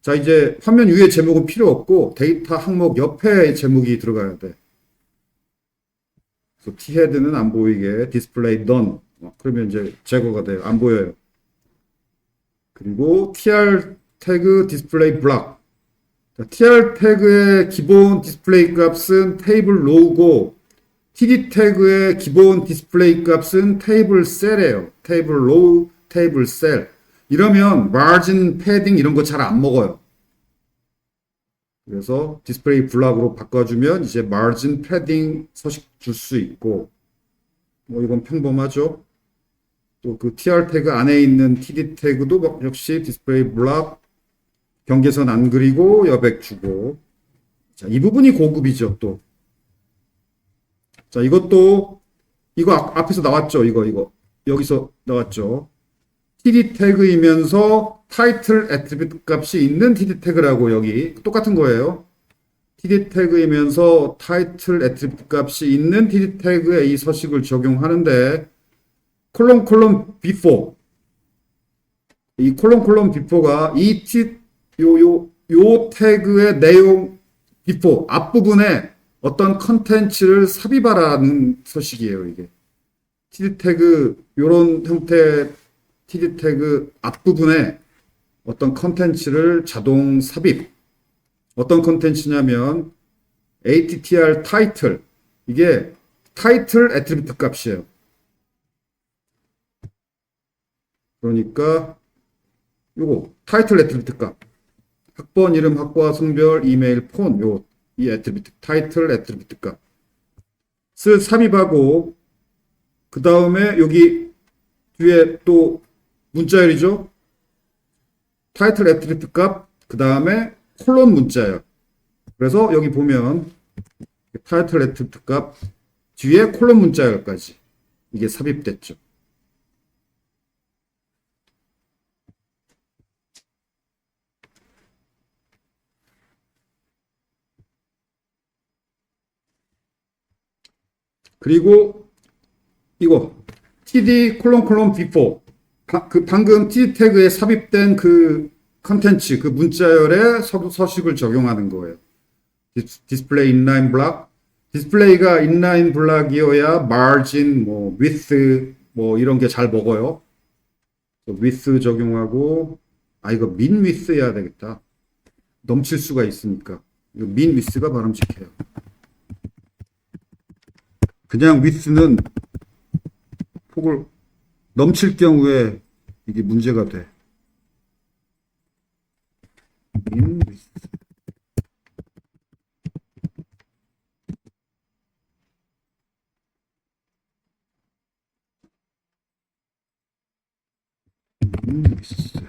자 이제 화면 위에 제목은 필요 없고 데이터 항목 옆에 제목이 들어가야 돼. 그래서 T-헤드는 안 보이게 디스플레이 done 그러면 이제 제거가 돼요. 안 보여요. 그리고 tr 태그 디스플레이 블락. tr 태그의 기본 디스플레이 값은 테이블 로우고 td 태그의 기본 디스플레이 값은 테이블 셀이에요. 테이블 로우, 테이블 셀. 이러면 마진, 패딩 이런 거 잘 안 먹어요. 그래서 디스플레이 블락으로 바꿔주면 이제 마진, 패딩 서식 줄 수 있고 뭐 이건 평범하죠. 또 그 tr 태그 안에 있는 td 태그도 역시 디스플레이 블락 경계선 안 그리고 여백 주고 자, 이 부분이 고급이죠. 또 자, 이것도 이거 앞에서 나왔죠. 이거 여기서 나왔죠. td 태그이면서 타이틀 애트리뷰트 값이 있는 td 태그라고 여기 똑같은 거예요. td 태그이면서 타이틀 애트리뷰트 값이 있는 td 태그에 이 서식을 적용하는데 콜론 before 이 콜론 before가 요 태그의 내용 before 앞부분에 어떤 컨텐츠를 삽입하라는 서식이에요. 이게 td 태그 요런 형태의 td 태그 앞부분에 어떤 컨텐츠를 자동 삽입 어떤 컨텐츠냐면 attr 타이틀 이게 타이틀 애트리뷰트 값이에요. 그러니까 요거 타이틀 애트리뷰트 값 학번 이름 학과 성별 이메일 폰 이 애트리뷰트 타이틀 애트리뷰트 값을 삽입하고 그 다음에 여기 뒤에 또 문자열이죠. 타이틀 애트리뷰트 값 그 다음에 콜론 문자열. 그래서 여기 보면 타이틀 애트리뷰트 값 뒤에 콜론 문자열까지 이게 삽입됐죠. 그리고 이거 td before 방금 td 태그에 삽입된 그 컨텐츠 그 문자열에 서식을 적용하는 거예요. 디스플레이 인라인 블락 디스플레이가 인라인 블락이어야 마진 width 뭐 이런 게 잘 먹어요. with 적용하고, 이거 min with 해야 되겠다. 넘칠 수가 있으니까. 이거 min with가 바람직해요. 그냥 with는 폭을 넘칠 경우에 이게 문제가 돼. min with. min with.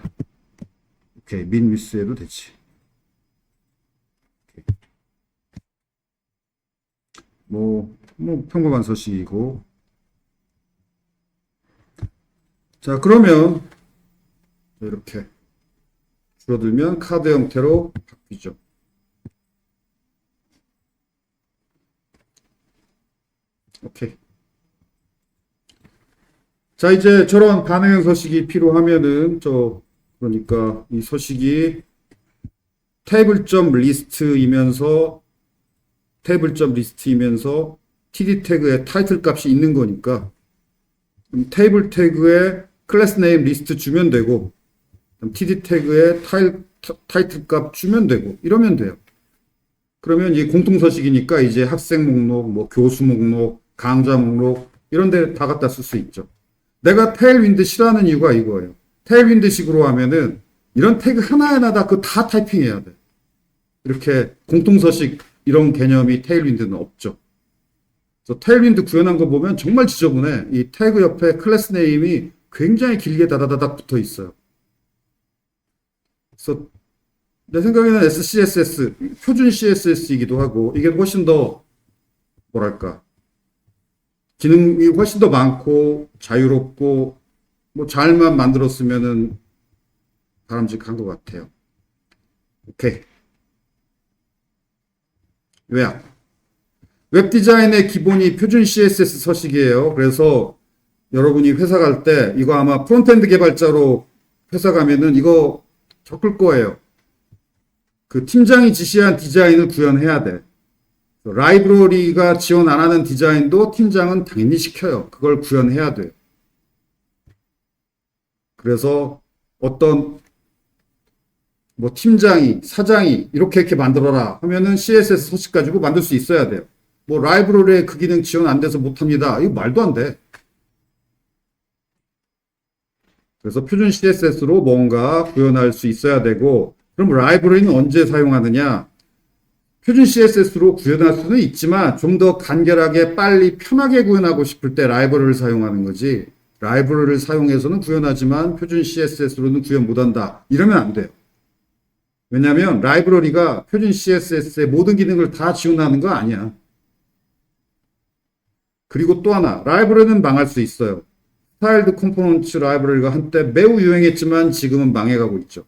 오케이, min with 해도 되지. 오케이. 뭐 평범한 서식이고. 자, 그러면 이렇게 줄어들면 카드 형태로 바뀌죠. 오케이. 자, 이제 저런 반응형 서식이 필요하면은 그러니까 이 서식이 테이블점 리스트이면서 td 태그에 타이틀 값이 있는 거니까 테이블 태그에 클래스 네임 리스트 주면 되고 td 태그에 타이틀 값 주면 되고 이러면 돼요. 그러면 이 공통 서식이니까 이제 학생 목록, 뭐 교수 목록, 강좌 목록 이런 데 다 갖다 쓸 수 있죠. 내가 테일윈드 싫어하는 이유가 이거예요. 테일윈드식으로 하면은 이런 태그 하나하나다 그거 다 타이핑해야 돼. 이렇게 공통 서식 이런 개념이 테일윈드는 없죠. 그래서 테일윈드 구현한 거 보면 정말 지저분해. 이 태그 옆에 클래스 네임이 굉장히 길게 다다다닥 붙어 있어요. 그래서 내 생각에는 SCSS, 표준 CSS이기도 하고 이게 훨씬 더 뭐랄까 기능이 훨씬 더 많고 자유롭고 뭐 잘만 만들었으면은 바람직한 것 같아요. 오케이. 요약. 웹 디자인의 기본이 표준 CSS 서식이에요. 그래서 여러분이 회사 갈 때 이거 아마 프론트엔드 개발자로 회사 가면은 이거 겪을 거예요. 그 팀장이 지시한 디자인을 구현해야 돼. 라이브러리가 지원 안 하는 디자인도 팀장은 당연히 시켜요. 그걸 구현해야 돼요. 그래서 어떤 뭐 팀장이, 사장이 이렇게 만들어라 하면은 CSS 서식 가지고 만들 수 있어야 돼요. 뭐 라이브러리에 그 기능 지원 안 돼서 못합니다. 이거 말도 안 돼. 그래서 표준 CSS로 뭔가 구현할 수 있어야 되고, 그럼 라이브러리는 언제 사용하느냐? 표준 CSS로 구현할 수는 있지만 좀 더 간결하게 빨리 편하게 구현하고 싶을 때 라이브러리를 사용하는 거지, 라이브러리를 사용해서는 구현하지만 표준 CSS로는 구현 못한다 이러면 안 돼요. 왜냐하면 라이브러리가 표준 CSS의 모든 기능을 다 지원하는 거 아니야. 그리고 또 하나, 라이브러리는 망할 수 있어요. 스타일드 컴포넌트 라이브러리가 한때 매우 유행했지만 지금은 망해가고 있죠.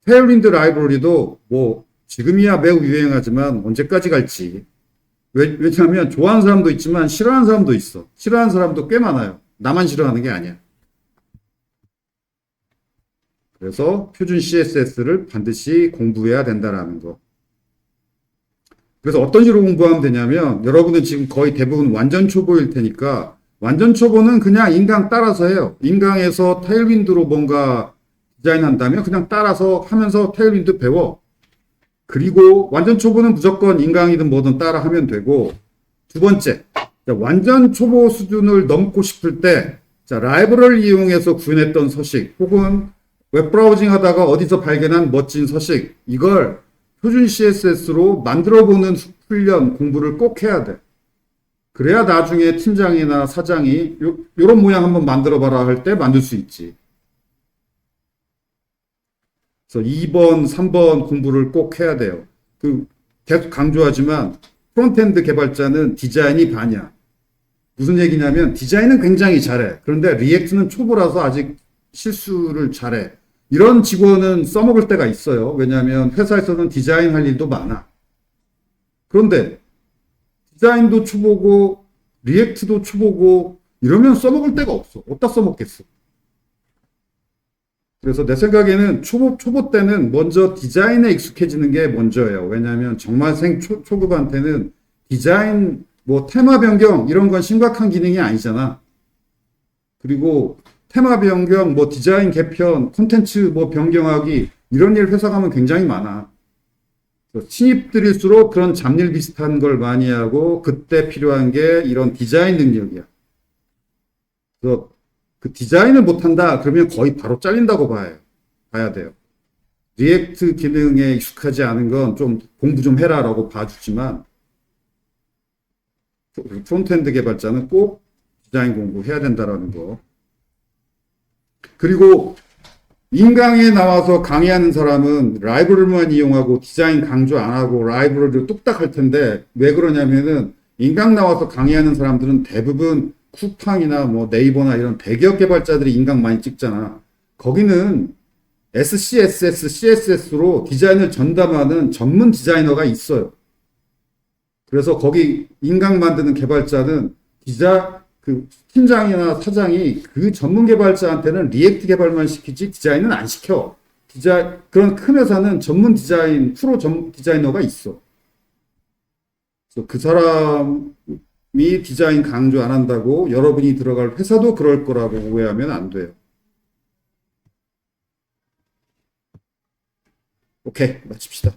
테일윈드 라이브러리도 뭐 지금이야 매우 유행하지만 언제까지 갈지. 왜냐하면 좋아하는 사람도 있지만 싫어하는 사람도 있어. 싫어하는 사람도 꽤 많아요. 나만 싫어하는 게 아니야. 그래서 표준 CSS를 반드시 공부해야 된다라는 거. 그래서 어떤 식으로 공부하면 되냐면, 여러분은 지금 거의 대부분 완전 초보일 테니까 완전 초보는 그냥 인강 따라서 해요. 인강에서 테일윈드로 뭔가 디자인한다면 그냥 따라서 하면서 테일윈드 배워. 그리고 완전 초보는 무조건 인강이든 뭐든 따라 하면 되고, 두 번째, 완전 초보 수준을 넘고 싶을 때 라이브러리를 이용해서 구현했던 서식 혹은 웹브라우징 하다가 어디서 발견한 멋진 서식, 이걸 표준 CSS로 만들어보는 훈련, 공부를 꼭 해야 돼. 그래야 나중에 팀장이나 사장이 요런 모양 한번 만들어봐라 할 때 만들 수 있지. 그래서 2번, 3번 공부를 꼭 해야 돼요. 계속 강조하지만 프론트엔드 개발자는 디자인이 반이야. 무슨 얘기냐면 디자인은 굉장히 잘해. 그런데 리액트는 초보라서 아직 실수를 잘해. 이런 직원은 써먹을 때가 있어요. 왜냐하면 회사에서는 디자인 할 일도 많아. 그런데 디자인도 초보고 리액트도 초보고 이러면 써먹을 데가 없어. 어디다 써먹겠어. 그래서 내 생각에는 초보 때는 먼저 디자인에 익숙해지는 게 먼저예요. 왜냐하면 정말 초급한테는 디자인, 뭐 테마 변경 이런 건 심각한 기능이 아니잖아. 그리고 테마 변경, 뭐 디자인 개편, 콘텐츠 뭐 변경하기 이런 일 회사 가면 굉장히 많아. 그래서 신입들일수록 그런 잡일 비슷한 걸 많이 하고 그때 필요한 게 이런 디자인 능력이야. 그래서 그 디자인을 못한다 그러면 거의 바로 잘린다고 봐야 돼요. 리액트 기능에 익숙하지 않은 건 좀 공부 좀 해라라고 봐주지만 프론트엔드 개발자는 꼭 디자인 공부해야 된다라는 거. 그리고 인강에 나와서 강의하는 사람은 라이브러리만 이용하고 디자인 강조 안 하고 라이브러리를 뚝딱 할 텐데 왜 그러냐면은 인강 나와서 강의하는 사람들은 대부분 쿠팡이나 뭐 네이버나 이런 대기업 개발자들이 인강 많이 찍잖아. 거기는 SCSS, CSS로 디자인을 전담하는 전문 디자이너가 있어요. 그래서 거기 인강 만드는 개발자는 그 팀장이나 사장이 그 전문 개발자한테는 리액트 개발만 시키지 디자인은 안 시켜. 그런 큰 회사는 전문 프로 디자이너가 있어. 그래서 그 사람이 디자인 강조 안 한다고 여러분이 들어갈 회사도 그럴 거라고 오해하면 안 돼요. 오케이, 마칩시다.